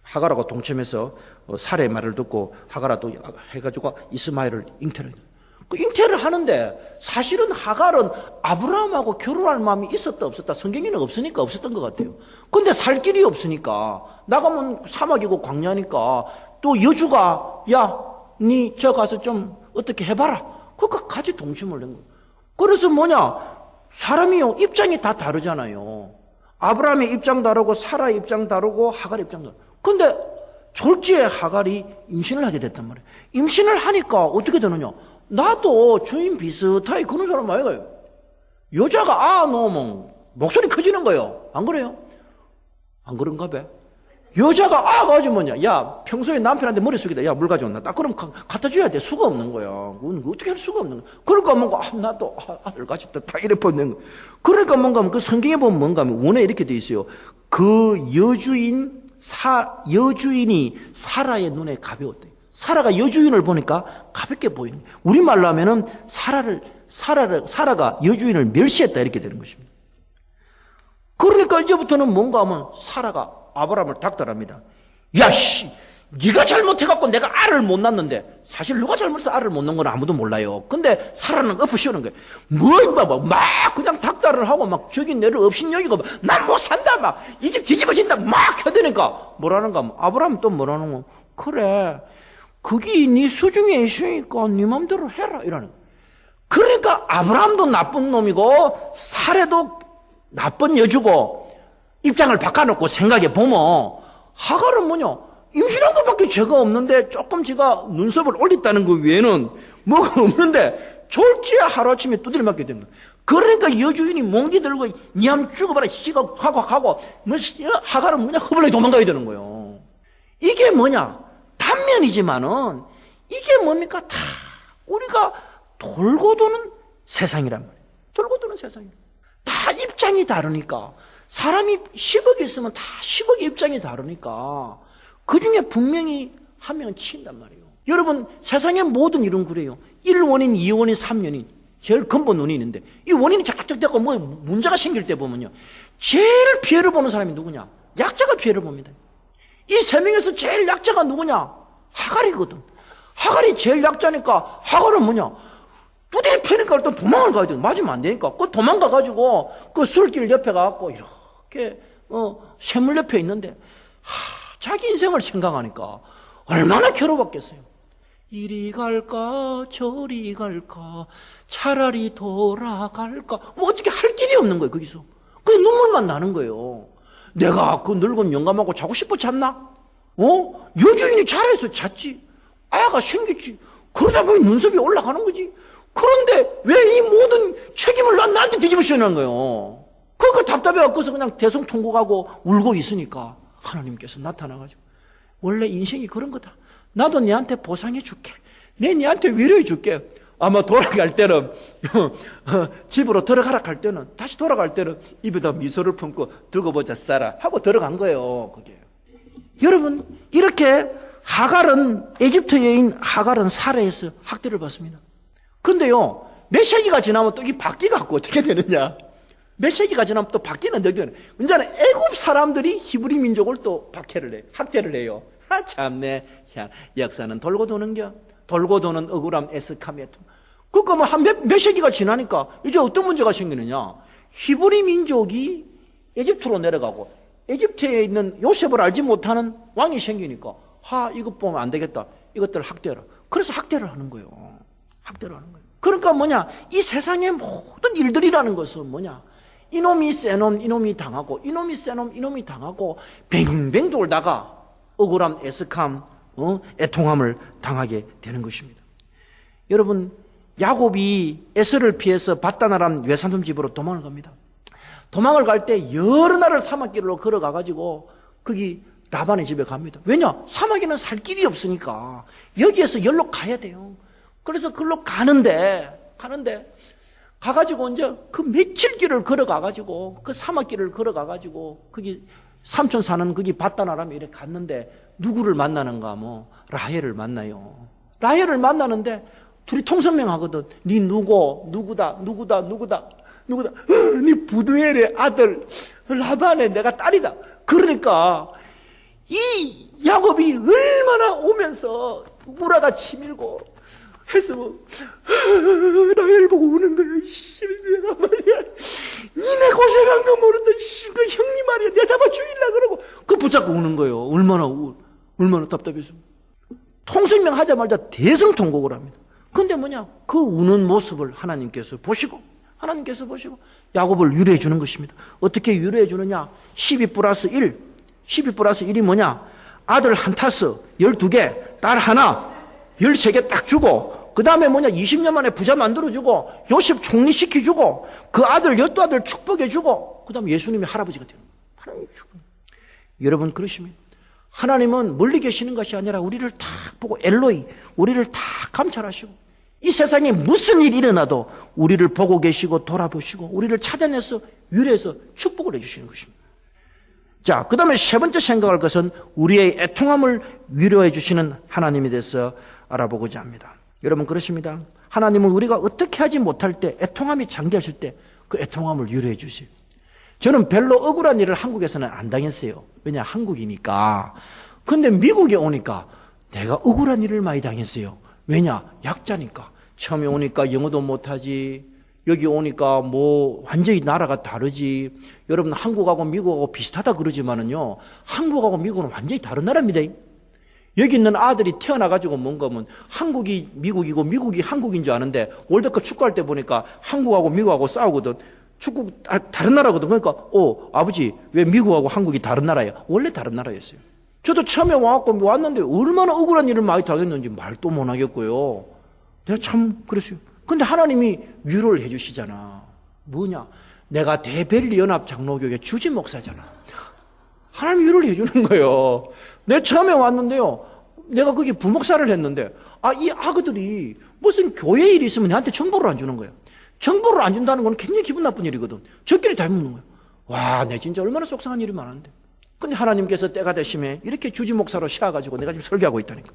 하갈하고 동침해서 사례의 말을 듣고 하갈아도 해가지고 이스마엘을 잉태를 했어요. 그 잉태를 하는데 사실은 하갈은 아브라함하고 결혼할 마음이 있었다 없었다 성경에는 없으니까 없었던 것 같아요. 근데 살 길이 없으니까 나가면 사막이고 광야니까 또 여주가 야, 니 저 가서 좀 어떻게 해봐라. 그러니까 같이 동침을 낸 거예요. 그래서 뭐냐 사람이요 입장이 다 다르잖아요. 아브라함의 입장 다르고 사라의 입장 다르고 하갈의 입장 다르고. 근데 졸지에 하갈이 임신을 하게 됐단 말이에요. 임신을 하니까 어떻게 되느냐 나도 주인 비슷하게 그런 사람 아이가요. 여자가 넣으면 목소리 커지는 거예요. 안 그래요? 안 그런가 봐. 여자가 가지면야 야 평소에 남편한테 머리 숙이다 야 물 가져온다 딱 그럼 갖다 줘야 돼. 수가 없는 거야. 어떻게 할 수가 없는 거야. 그러니까 뭔가 나도 아들 가졌다 다 이래 보는 거. 그러니까 뭔가 하면 그 성경에 보면 뭔가 하면 원에 이렇게 돼 있어요. 그 여주인이 사라의 눈에 가벼웠대. 사라가 여주인을 보니까 가볍게 보이는 거예요. 우리말로 하면은 사라가 여주인을 멸시했다 이렇게 되는 것입니다. 그러니까 이제부터는 뭔가 하면 사라가 아브라함을 닥달합니다. 야, 씨, 네가 잘못해갖고 내가 알을 못 낳는데 사실 누가 잘못해서 알을 못 낳는 건 아무도 몰라요. 근데 사라는 엎으시는 거예요. 뭐 임마 막 그냥 닥달을 하고 막 저기 내를 업신여기고 난 못 산다 막 이 집 뒤집어진다 막 해대니까 뭐라는가 하면 아브라함 또 뭐라는 거 그래 그게 네 수중에 있으니까 네 맘대로 해라 이러는 거예요. 그러니까 아브라함도 나쁜 놈이고 사례도 나쁜 여주고 입장을 바꿔놓고 생각해 보면 하갈은 뭐냐 임신한 것밖에 죄가 없는데 조금 지가 눈썹을 올렸다는 것 외에는 뭐가 없는데 졸지에 하루아침에 두드려 맞게 된 거야. 그러니까 여주인이 몽디 들고 니함 죽어봐라 씨가 하고 뭐 하갈은 뭐냐 허벌나게 도망가야 되는 거예요. 이게 뭐냐 단면이지만은 이게 뭡니까 다 우리가 돌고 도는 세상이란 말이에요. 돌고 도는 세상이에요. 다 입장이 다르니까 사람이 10억이 있으면 다 10억의 입장이 다르니까 그 중에 분명히 한 명은 치인단 말이에요. 여러분 세상의 모든 일은 그래요. 1원인, 2원인, 3원인 제일 근본 원인이 있는데 이 원인이 작작작 되고 뭐 문제가 생길 때 보면요 제일 피해를 보는 사람이 누구냐 약자가 피해를 봅니다. 이 세 명에서 제일 약자가 누구냐 하갈이거든. 하갈이 제일 약자니까 하갈은 뭐냐 두드려 패니까 일단 도망을 가야 돼. 맞으면 안 되니까 그 도망가가지고 그 술길 옆에 가갖고 이렇게 샘물 옆에 있는데 자기 인생을 생각하니까 얼마나 괴로웠겠어요. 이리 갈까 저리 갈까 차라리 돌아갈까 뭐 어떻게 할 길이 없는 거예요. 거기서 그냥 눈물만 나는 거예요. 내가 그 늙은 영감하고 자고 싶어 잤나? 여주인이 잘해서 잤지. 아야가 생겼지. 그러다 보니 눈썹이 올라가는 거지. 그런데 왜 이 모든 책임을 나한테 뒤집어 씌우는 거예요. 그러니까 답답해갖고서 그냥 대성통곡하고 울고 있으니까 하나님께서 나타나가지고 원래 인생이 그런 거다. 나도 네한테 보상해 줄게. 네한테 위로해 줄게. 아마 돌아갈 때는 집으로 들어가라 할 때는 다시 돌아갈 때는 입에다 미소를 품고 두고 보자 싸라 하고 들어간 거예요. 그게 여러분 이렇게 하갈은 에집트 여인 하갈은 사라에서 학대를 받습니다. 그런데요 몇 세기가 지나면 또 이 바뀌갖고 어떻게 되느냐 몇 세기가 지나면 또 바뀌는 덕이는 이제는 애굽 사람들이 히브리 민족을 또 학대를 해요. 참네. 역사는 돌고 도는겨. 돌고 도는 억울함 에스카메토. 그러니까 뭐 한 몇 세기가 지나니까 이제 어떤 문제가 생기느냐. 히브리 민족이 에집트로 내려가고 에집트에 있는 요셉을 알지 못하는 왕이 생기니까 이것 보면 안 되겠다. 이것들 학대하라. 그래서 학대를 하는 거예요. 학대를 하는 거예요. 그러니까 뭐냐 이 세상의 모든 일들이라는 것은 뭐냐 이놈이 센놈 이놈이 당하고 이놈이 센놈 이놈이 당하고 뱅뱅 돌다가 억울함, 애석함, 애통함을 당하게 되는 것입니다. 여러분, 야곱이 에서를 피해서 밧다나람 외삼촌 집으로 도망을 갑니다. 도망을 갈 때 여러 날을 사막길로 걸어가가지고 거기 라반의 집에 갑니다. 왜냐? 사막에는 살 길이 없으니까 여기에서 열로 가야 돼요. 그래서 그걸로 가는데 가가지고 이제 그 며칠 길을 걸어가가지고 그 사막길을 걸어가가지고 거기 삼촌 사는 거기 밧다나람에 이렇게 갔는데 누구를 만나는가? 라헬을 만나요. 라헬을 만나는데 둘이 통성명하거든. 네 누구다. 네 부두엘의 아들 라반의 내가 딸이다. 그러니까 이 야곱이 얼마나 오면서 우라가 치밀고 해서 라헬 보고 우는 거야. 내가 말이야, 니네 고생한 거 모른다. 그 형님 말이야, 내가 잡아 죽이려 그러고 그 붙잡고 우는 거예요. 얼마나 답답해서 통성명 하자마자 대성통곡을 합니다. 근데 그 우는 모습을 하나님께서 보시고 야곱을 위로해 주는 것입니다. 어떻게 위로해 주느냐? 12 플러스 1이 뭐냐? 아들 한 타스 12개, 딸 하나 13개 딱 주고, 그 다음에 20년 만에 부자 만들어주고, 요셉 총리시켜주고, 그 아들 12아들 축복해주고, 그 다음에 예수님이 할아버지가 되는 거예요. 하나님이 죽어요. 여러분, 그러십니다. 하나님은 멀리 계시는 것이 아니라 우리를 딱 보고 엘로이, 우리를 다 감찰하시고, 이 세상에 무슨 일이 일어나도 우리를 보고 계시고 돌아보시고 우리를 찾아내서 위로해서 축복을 해주시는 것입니다. 자, 그 다음에 세 번째 생각할 것은 우리의 애통함을 위로해 주시는 하나님에 대해서 알아보고자 합니다. 여러분, 그렇습니다. 하나님은 우리가 어떻게 하지 못할 때, 애통함이 장기하실 때 그 애통함을 위로해 주세요. 저는 별로 억울한 일을 한국에서는 안 당했어요. 왜냐, 한국이니까. 근데 미국에 오니까 내가 억울한 일을 많이 당했어요. 왜냐, 약자니까. 처음에 오니까 영어도 못하지, 여기 오니까 완전히 나라가 다르지. 여러분, 한국하고 미국하고 비슷하다 그러지만은요, 한국하고 미국은 완전히 다른 나라입니다. 여기 있는 아들이 태어나가지고 뭔가 한국이 미국이고 미국이 한국인 줄 아는데 월드컵 축구할 때 보니까 한국하고 미국하고 싸우거든. 축구 다른 나라거든. 그러니까 아버지, 왜 미국하고 한국이 다른 나라예요? 원래 다른 나라였어요. 저도 처음에 왔는데 얼마나 억울한 일을 많이 당했는지 말도 못 하겠고요. 내가 참 그랬어요. 근데 하나님이 위로를 해주시잖아. 뭐냐? 내가 대벨리 연합 장로교회 주지 목사잖아. 하나님이 위로를 해주는 거예요. 내가 처음에 왔는데요, 내가 거기 부목사를 했는데 이 아그들이 무슨 교회 일이 있으면 내한테 정보를 안 주는 거예요. 정보를 안 준다는 건 굉장히 기분 나쁜 일이거든. 저끼리 다 묻는 거예요. 와, 내 진짜 얼마나 속상한 일이 많은데. 근데 하나님께서 때가 되심에 이렇게 주지 목사로 세워가지고 내가 지금 설교하고 있다니까.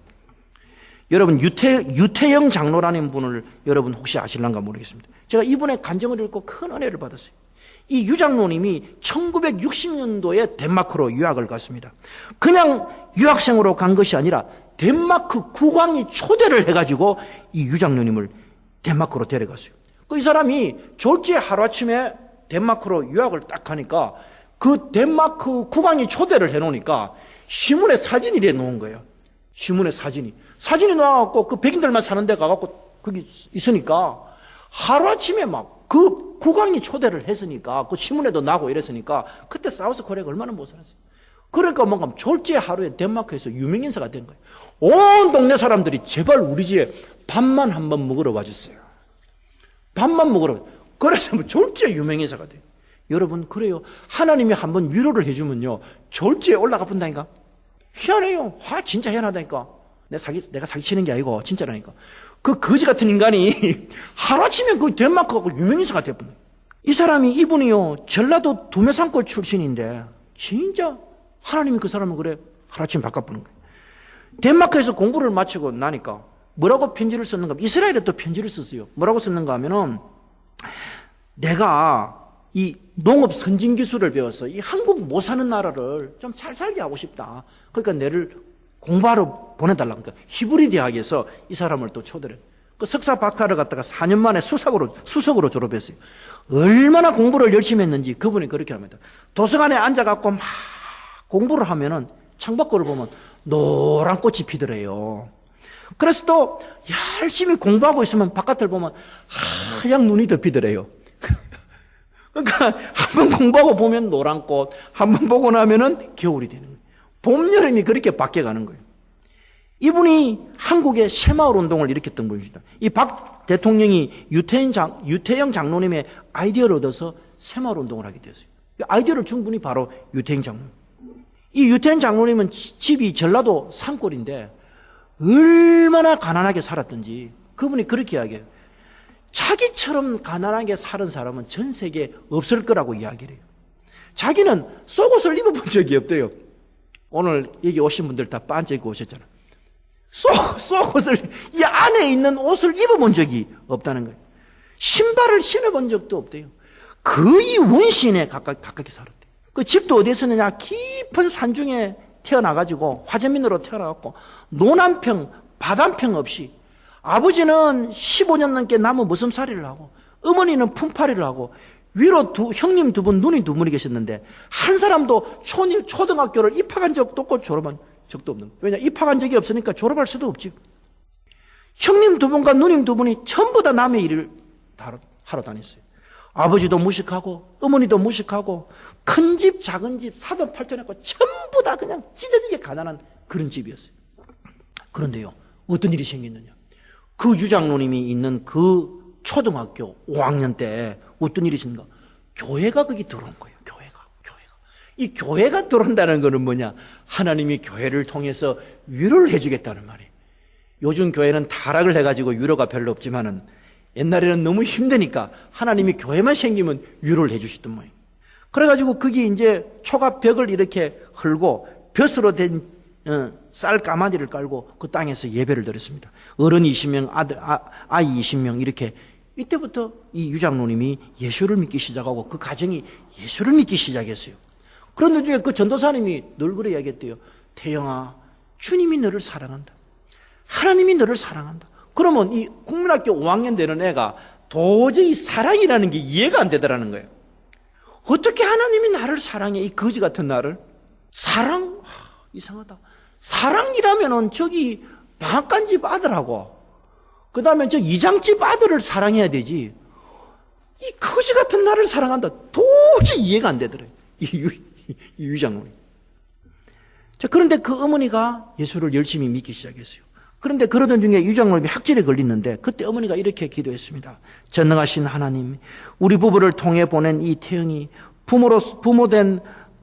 여러분, 유태영 장로라는 분을 여러분 혹시 아실란가 모르겠습니다. 제가 이분의 간증을 읽고 큰 은혜를 받았어요. 이 유장로님이 1960년도에 덴마크로 유학을 갔습니다. 그냥 유학생으로 간 것이 아니라 덴마크 국왕이 초대를 해가지고 이 유장로님을 덴마크로 데려갔어요. 이 사람이 졸지에 하루아침에 덴마크로 유학을 딱 가니까 그 덴마크 국왕이 초대를 해놓으니까 신문에 사진이 내놓은 거예요. 신문에 사진이 나와갖고 그 백인들만 사는 데 가갖고 거기 있으니까 하루아침에 그 국왕이 초대를 했으니까 그 신문에도 나고 이랬으니까 그때 사우스 코리아가 얼마나 못 살았어요. 그러니까 뭔가 졸지에 하루에 덴마크에서 유명인사가 된 거예요. 온 동네 사람들이 제발 우리 집에 밥만 한번 먹으러 와주세요. 밥만 먹으러. 그래서 졸지에 유명인사가 돼요. 여러분, 그래요. 하나님이 한번 위로를 해주면요, 졸지에 올라가 본다니까. 희한해요. 진짜 희한하다니까. 내가 사기치는 게 아니고 진짜라니까. 그 거지 같은 인간이 하루아침에 그 덴마크하고 유명인사가 돼버려요. 이분이요, 전라도 두메산골 출신인데 진짜 하나님이 그 사람을 그래 하루아침에 바꿔보는 거예요. 덴마크에서 공부를 마치고 나니까 뭐라고 편지를 썼는가? 이스라엘에 또 편지를 썼어요. 뭐라고 썼는가 하면은, 내가 이 농업 선진 기술을 배워서 이 한국 못 사는 나라를 좀 잘 살게 하고 싶다. 그러니까 내를 공부하러 보내달라고. 그러니까 히브리 대학에서 이 사람을 또 초대를. 그 석사 박사를 갖다가 4년 만에 수석으로 졸업했어요. 얼마나 공부를 열심히 했는지 그분이 그렇게 합니다. 도서관에 앉아갖고 막 공부를 하면은 창밖을 보면 노란 꽃이 피더래요. 그래서 또 열심히 공부하고 있으면 바깥을 보면 하얀 눈이 덮이더래요. 그러니까 한번 공부하고 보면 노란 꽃, 한번 보고 나면은 겨울이 되는 거예요. 봄, 여름이 그렇게 바뀌어가는 거예요. 이분이 한국의 새마을 운동을 일으켰던 분이시다. 이 박 대통령이 유태영 장로님의 아이디어를 얻어서 새마을 운동을 하게 되었어요. 아이디어를 준 분이 바로 유태영 장로님. 이 유태영 장로님은 집이 전라도 산골인데 얼마나 가난하게 살았던지 그분이 그렇게 이야기해요. 자기처럼 가난하게 사는 사람은 전 세계에 없을 거라고 이야기를 해요. 자기는 속옷을 입어본 적이 없대요. 오늘 여기 오신 분들 다 반짝이고 오셨잖아요. 속옷을, 이 안에 있는 옷을 입어본 적이 없다는 거예요. 신발을 신어본 적도 없대요. 거의 원시인에 가깝게 살았대요. 그 집도 어디에 있었느냐? 깊은 산중에 태어나가지고 화재민으로 태어나갖고 노남평, 바단평 없이 아버지는 15년 넘게 나무 머슴살이를 하고 어머니는 품팔이를 하고 위로 형님 두 분, 누님 두 분이 계셨는데 한 사람도 초등학교를 입학한 적도 없고 졸업한 적도 없는 거예요. 왜냐? 입학한 적이 없으니까 졸업할 수도 없지. 형님 두 분과 누님 두 분이 전부 다 남의 일을 하러 다녔어요. 아버지도 무식하고 어머니도 무식하고 큰 집 작은 집 사돈 팔촌했고 전부 다 그냥 찢어지게 가난한 그런 집이었어요. 그런데요, 어떤 일이 생겼느냐? 그 유장로님이 있는 그 초등학교 5학년 때 어떤 일이 있습니까? 교회가 거기 들어온 거예요. 교회가. 이 교회가 들어온다는 거는 뭐냐? 하나님이 교회를 통해서 위로를 해주겠다는 말이에요. 요즘 교회는 타락을 해가지고 위로가 별로 없지만은 옛날에는 너무 힘드니까 하나님이 교회만 생기면 위로를 해주시던 모양이에요. 그래가지고 거기 이제 초가벽을 이렇게 헐고 벼스로 된 쌀 까마귀를 깔고 그 땅에서 예배를 드렸습니다. 어른 20명, 아이 20명 이렇게. 이때부터 이 유장로님이 예수를 믿기 시작하고 그 가정이 예수를 믿기 시작했어요. 그런데 중에 그 전도사님이 늘 그래 이야기했대요. 태영아, 주님이 너를 사랑한다. 하나님이 너를 사랑한다. 그러면 이 국민학교 5학년 되는 애가 도저히 사랑이라는 게 이해가 안 되더라는 거예요. 어떻게 하나님이 나를 사랑해? 이 거지 같은 나를. 사랑? 이상하다. 사랑이라면은 저기 방앗간집 아들하고 그 다음에 저 이장집 아들을 사랑해야 되지. 이 거지 같은 나를 사랑한다. 도저히 이해가 안 되더래요. 이 유장로님. 자, 그런데 그 어머니가 예수를 열심히 믿기 시작했어요. 그런데 그러던 중에 유장로님이 학질에 걸리는데 그때 어머니가 이렇게 기도했습니다. 전능하신 하나님, 우리 부부를 통해 보낸 이 태영이 부모된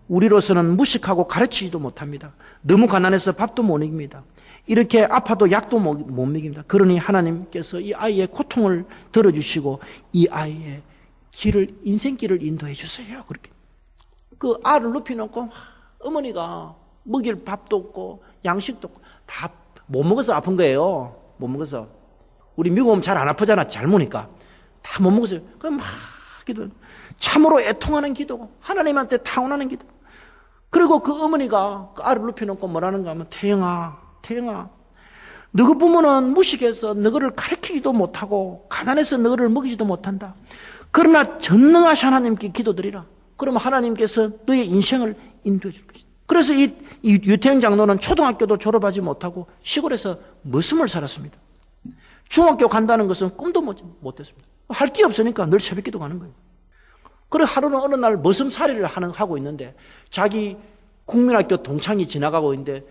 우리로서는 무식하고 가르치지도 못합니다. 너무 가난해서 밥도 못 먹입니다. 이렇게 아파도 약도 못 먹입니다. 그러니 하나님께서 이 아이의 고통을 들어주시고 이 아이의 인생길을 인도해 주세요. 그렇게. 그 알을 눕혀놓고 어머니가 먹일 밥도 없고 양식도 없고 다 못 먹어서 아픈 거예요. 못 먹어서. 우리 미국 오면 잘 안 아프잖아. 잘 먹으니까. 다 못 먹었어요. 그럼 막 기도. 참으로 애통하는 기도. 하나님한테 타원하는 기도. 그리고 그 어머니가 그 알을 눕혀놓고 뭐라는가 하면 태영아, 너희 부모는 무식해서 너희를 가르치지도 못하고 가난해서 너희를 먹이지도 못한다. 그러나 전능하신 하나님께 기도드리라. 그러면 하나님께서 너의 인생을 인도해 줄 것이다. 그래서 이 유태영 장로는 초등학교도 졸업하지 못하고 시골에서 머슴을 살았습니다. 중학교 간다는 것은 꿈도 못했습니다. 할 게 없으니까 늘 새벽기도 가는 거예요. 그래 하루는 어느 날 머슴살이를 하고 있는데 자기 국민학교 동창이 지나가고 있는데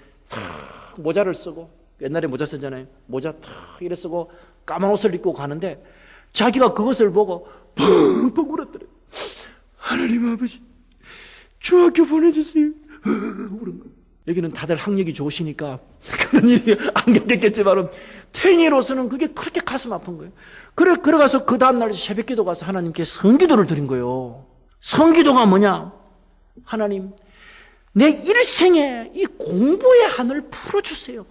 모자를 쓰고 옛날에 모자 쓰잖아요. 모자 탁 이래 쓰고 까만 옷을 입고 가는데 자기가 그것을 보고 펑펑 울었더래요. 하나님 아버지 중학교 보내주세요. 울은 거예요. 여기는 다들 학력이 좋으시니까 그런 일이 안 겪겠지만 탱이로서는 그게 그렇게 가슴 아픈 거예요. 그래가서 그 다음날 새벽기도 가서 하나님께 성기도를 드린 거예요. 성기도가 뭐냐? 하나님 내 일생에 이 공부의 한을 풀어주세요.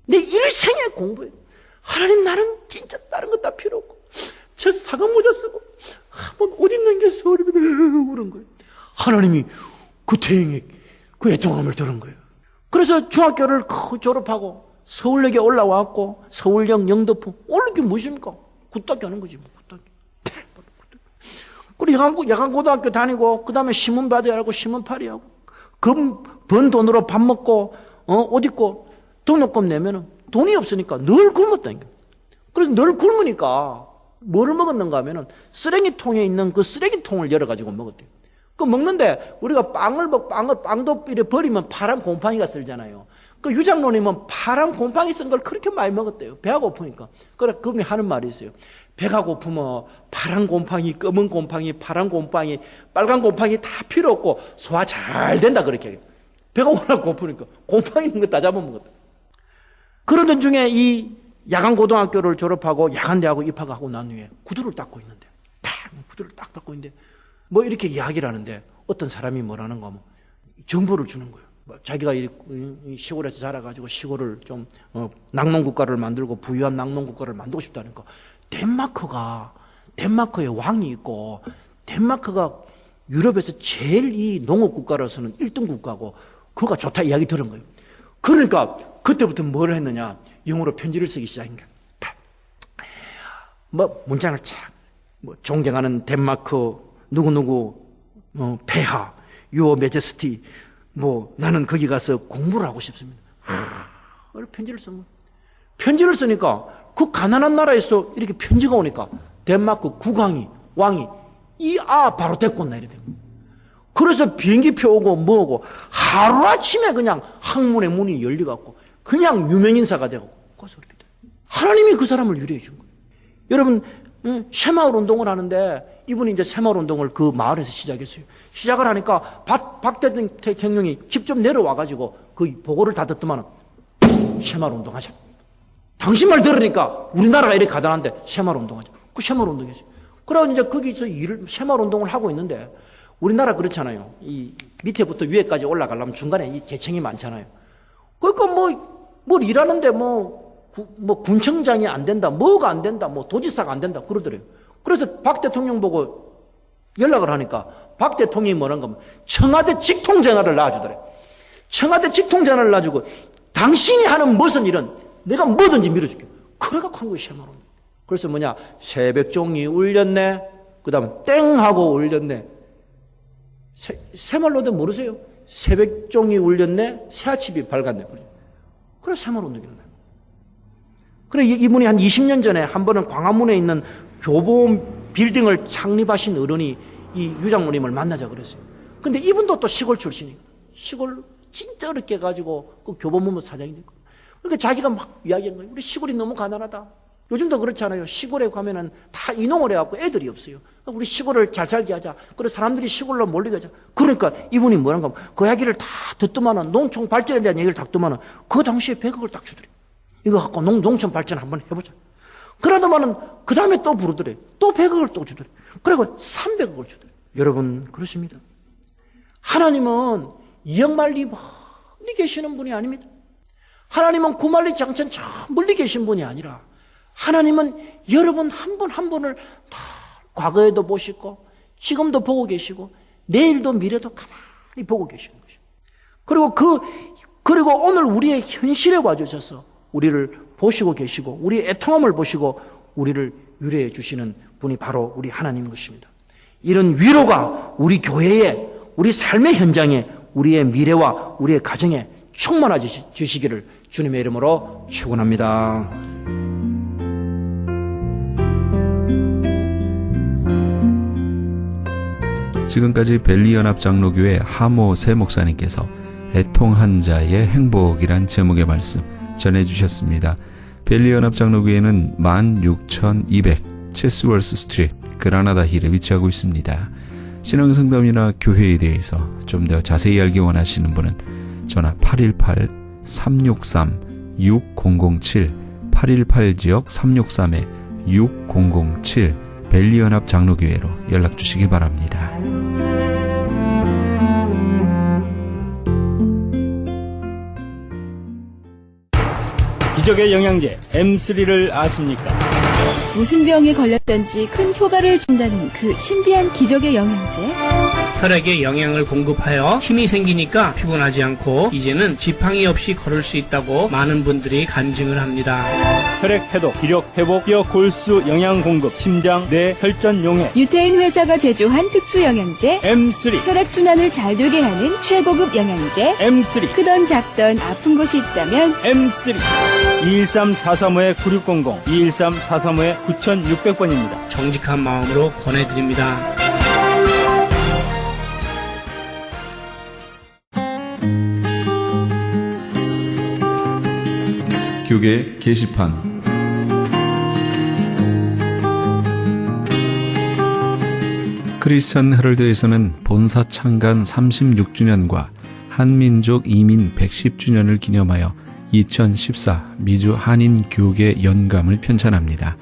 내 일생의 공부에 하나님 나는 진짜 다른 거 다 필요 없고 저 사과 모자 쓰고 한번 옷 입는 게 서울이면 그런 거예요. 하나님이 그 태영의 그 애통함을 들은 거예요. 그래서 중학교를 졸업하고 서울역에 올라왔고 서울역 영등포 오늘 게 무엇입니까? 굿학교 하는 거지 뭐. 굿학교. 그리고 야간고등학교 다니고 그 다음에 신문바디 하고 신문팔이 하고 번 돈으로 밥 먹고 옷 입고 등록금 내면은 돈이 없으니까 늘 굶었다니까. 그래서 늘 굶으니까 뭐를 먹었는가 하면은 쓰레기통에 있는 그 쓰레기통을 열어가지고 먹었대요. 그 먹는데 우리가 빵도 이래 버리면 파란 곰팡이가 쓸잖아요. 그 유장로님은 파란 곰팡이 쓴 걸 그렇게 많이 먹었대요. 배가 고프니까. 그래, 그분이 하는 말이 있어요. 배가 고프면 파란 곰팡이, 검은 곰팡이, 파란 곰팡이, 빨간 곰팡이 다 필요 없고 소화 잘 된다, 그렇게. 배가 워낙 고프니까 곰팡이 있는 거 다 잡아먹었다. 그러던 중에 이 야간고등학교를 졸업하고 야간대학을 입학하고 난 후에 구두를 닦고 있는데, 구두를 딱 닦고 있는데, 뭐 이렇게 이야기를 하는데 어떤 사람이 뭐라는 거 하면 정보를 주는 거예요. 뭐 자기가 시골에서 자라가지고 시골을 좀 낙농국가를 만들고 부유한 낙농국가를 만들고 싶다니까 덴마크에 왕이 있고 덴마크가 유럽에서 제일 이 농업국가로서는 1등 국가고 그거가 좋다 이야기 들은 거예요. 그러니까 그때부터 뭘 했느냐, 영어로 편지를 쓰기 시작한 거예요. 뭐 문장을 존경하는 덴마크 누구누구 폐하 유어 메제스티, 뭐 나는 거기 가서 공부를 하고 싶습니다. 편지를 쓰면 편지를 쓰니까 그 가난한 나라에서 이렇게 편지가 오니까 덴마크 왕이 바로 데리고 온나 이래 된 거예요. 그래서 비행기표 오고 뭐고 하루아침에 그냥 학문의 문이 열려갖고 그냥 유명인사가 되고 그래서 그렇게 돼요. 하나님이 그 사람을 유리해 준 거예요. 여러분, 새마을 운동을 하는데 이분이 이제 새마을 운동을 그 마을에서 시작했어요. 시작을 하니까 박 대통령이 직접 내려와가지고 그 보고를 다 듣더만 새마을 운동하자. 당신 말 들으니까 우리나라가 이렇게 가난한데 새마을 운동하자. 그 새마을 운동이었어요. 그래서 이제 거기서 새마을 운동을 하고 있는데 우리나라 그렇잖아요. 이 밑에부터 위에까지 올라가려면 중간에 이 계층이 많잖아요. 그러니까 뭘 일하는데 군청장이 안 된다, 뭐가 안 된다, 도지사가 안 된다 그러더래요. 그래서 박 대통령 보고 연락을 하니까 박 대통령이 뭐라는 거면 청와대 직통전화를 놔주더래. 청와대 직통전화를 놔주고 당신이 하는 무슨 일은 내가 뭐든지 밀어줄게. 그래갖고 한 거예요, 새마을. 그래서 새벽종이 울렸네, 그 다음에 땡 하고 울렸네. 새마을로도 모르세요? 새벽종이 울렸네, 새아침이 밝았네. 그래서 새마을 운동이 일어나요. 그래, 이분이 한 20년 전에 한 번은 광화문에 있는 교보원 빌딩을 창립하신 어른이 이 유장로님을 만나자 그랬어요. 근데 이분도 또 시골 출신이거든. 시골 진짜 어렵게 해가지고 그 교보문 사장이 됐고. 그러니까 자기가 막 이야기한 거예요. 우리 시골이 너무 가난하다. 요즘도 그렇잖아요. 시골에 가면은 다 이농을 해갖고 애들이 없어요. 우리 시골을 잘 살게 하자. 그래서 사람들이 시골로 몰리게 하자. 그러니까 이분이 뭐란가 하면 그 이야기를 다 듣더만은 농촌 발전에 대한 얘기를 다 듣더만은 그 당시에 100억을 딱 주더래. 이거 갖고 농촌 발전 한번 해보자. 그러더만은 그 다음에 또 부르더래. 또 100억을 또 주더래. 그리고 300억을 주더래. 여러분, 그렇습니다. 하나님은 이역만리 멀리 계시는 분이 아닙니다. 하나님은 구만리 장천 저 멀리 계신 분이 아니라 하나님은 여러분 한 분 한 분을 다 과거에도 보시고 지금도 보고 계시고 내일도 미래도 가만히 보고 계시는 것입니다. 그리고 오늘 우리의 현실에 와주셔서 우리를 보시고 계시고 우리의 애통함을 보시고 우리를 위로해 주시는 분이 바로 우리 하나님인 것입니다. 이런 위로가 우리 교회에, 우리 삶의 현장에, 우리의 미래와 우리의 가정에 충만해지시기를 주님의 이름으로 축원합니다. 지금까지 벨리연합장로교회 하모 새 목사님께서 애통한 자의 행복이란 제목의 말씀 전해주셨습니다. 벨리연합장로교회는 16,200 체스월스 스트리트 그라나다 힐에 위치하고 있습니다. 신앙성담이나 교회에 대해서 좀 더 자세히 알기 원하시는 분은 전화 818-363-6007 818지역 363-6007 벨리연합장로교회로 연락주시기 바랍니다. 기적의 영양제 M3를 아십니까? 무슨 병에 걸렸던지 큰 효과를 준다는 그 신비한 기적의 영양제. 혈액에 영양을 공급하여 힘이 생기니까 피곤하지 않고 이제는 지팡이 없이 걸을 수 있다고 많은 분들이 간증을 합니다. 혈액 해독, 기력 회복, 뼈 골수 영양 공급, 심장, 뇌, 혈전 용해. 유태인 회사가 제조한 특수 영양제. M3. 혈액순환을 잘 되게 하는 최고급 영양제. M3. 크던 작던 아픈 곳이 있다면 M3. 213-435-9600, 213-435-9600번입니다. 정직한 마음으로 권해드립니다. 교계 게시판. 크리스천 헤럴드에서는 본사 창간 36주년과 한민족 이민 110주년을 기념하여 2014 미주 한인 교계 연감을 편찬합니다.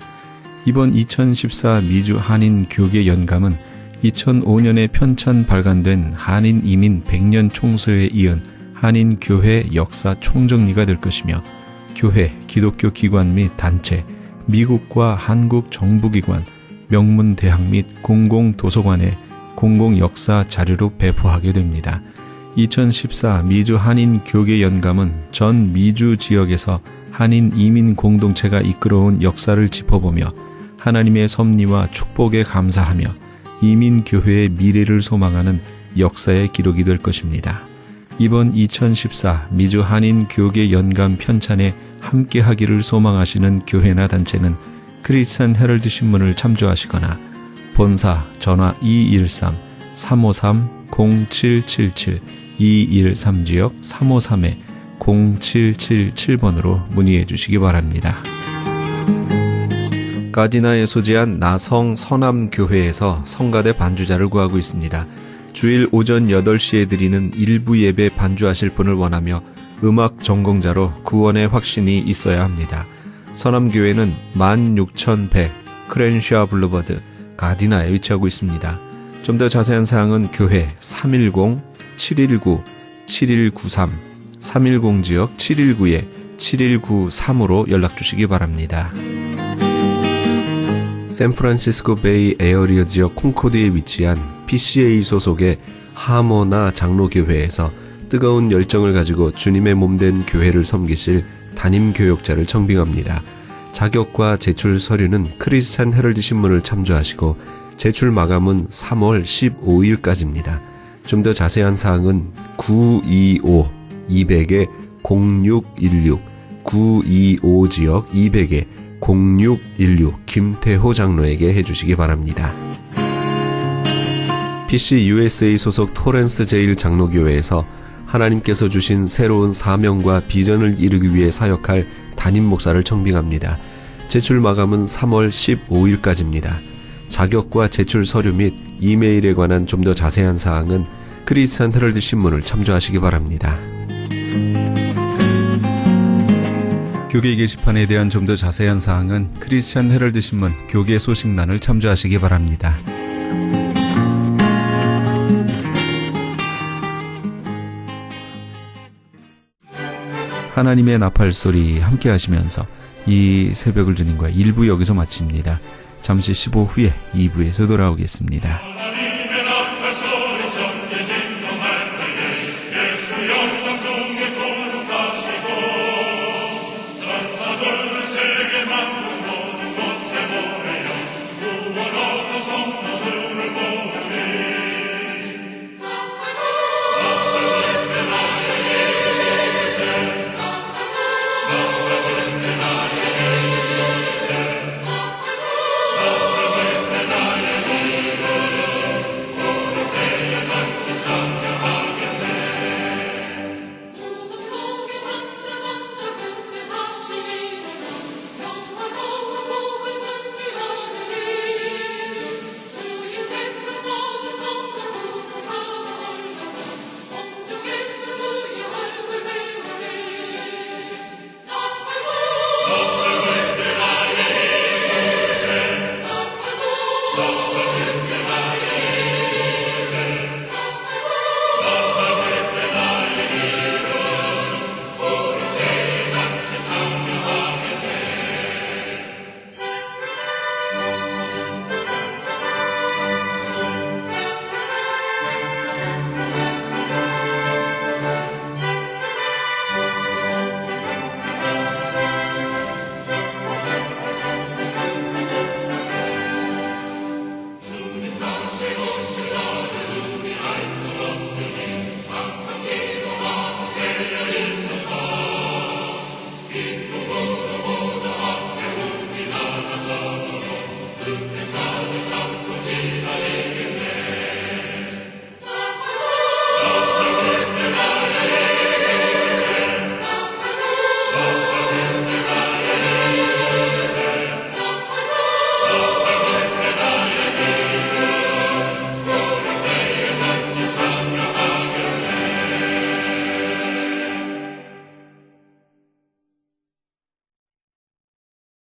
이번 2014 미주 한인 교계 연감은 2005년에 편찬 발간된 한인 이민 100년 총소에 이은 한인 교회 역사 총정리가 될 것이며 교회, 기독교 기관 및 단체, 미국과 한국 정부기관, 명문대학 및 공공도서관에 공공역사 자료로 배포하게 됩니다. 2014 미주 한인 교계 연감은 전 미주 지역에서 한인 이민 공동체가 이끌어온 역사를 짚어보며 하나님의 섭리와 축복에 감사하며 이민 교회의 미래를 소망하는 역사의 기록이 될 것입니다. 이번 2014 미주 한인 교계 연감 편찬에 함께하기를 소망하시는 교회나 단체는 크리스천 헤럴드 신문을 참조하시거나 본사 전화 213-353-0777 213지역 353-0777번으로 문의해 주시기 바랍니다. 가디나에 소재한 나성 서남교회에서 성가대 반주자를 구하고 있습니다. 주일 오전 8시에 드리는 일부 예배 반주하실 분을 원하며 음악 전공자로 구원의 확신이 있어야 합니다. 서남교회는 16,100 크렌샤 블루버드 가디나에 위치하고 있습니다. 좀 더 자세한 사항은 교회 310-719-7193 310지역 719-7193으로 연락주시기 바랍니다. 샌프란시스코 베이 에어리어 지역 콩코드에 위치한 PCA 소속의 하모나 장로교회에서 뜨거운 열정을 가지고 주님의 몸된 교회를 섬기실 담임교역자를 청빙합니다. 자격과 제출 서류는 크리스찬 헤럴드 신문을 참조하시고 제출 마감은 3월 15일까지입니다. 좀 더 자세한 사항은 925-200-0616 925지역 200-0616 김태호 장로에게 해주시기 바랍니다. PC USA 소속 토렌스 제일 장로교회에서 하나님께서 주신 새로운 사명과 비전을 이루기 위해 사역할 담임 목사를 청빙합니다. 제출 마감은 3월 15일까지입니다. 자격과 제출 서류 및 이메일에 관한 좀 더 자세한 사항은 크리스천 헤럴드 신문을 참조하시기 바랍니다. 교계 게시판에 대한 좀 더 자세한 사항은 크리스천 헤럴드 신문 교계 소식란을 참조하시기 바랍니다. 하나님의 나팔소리 함께 하시면서 이 새벽을 주님과 1부 여기서 마칩니다. 잠시 15 후에 2부에서 돌아오겠습니다.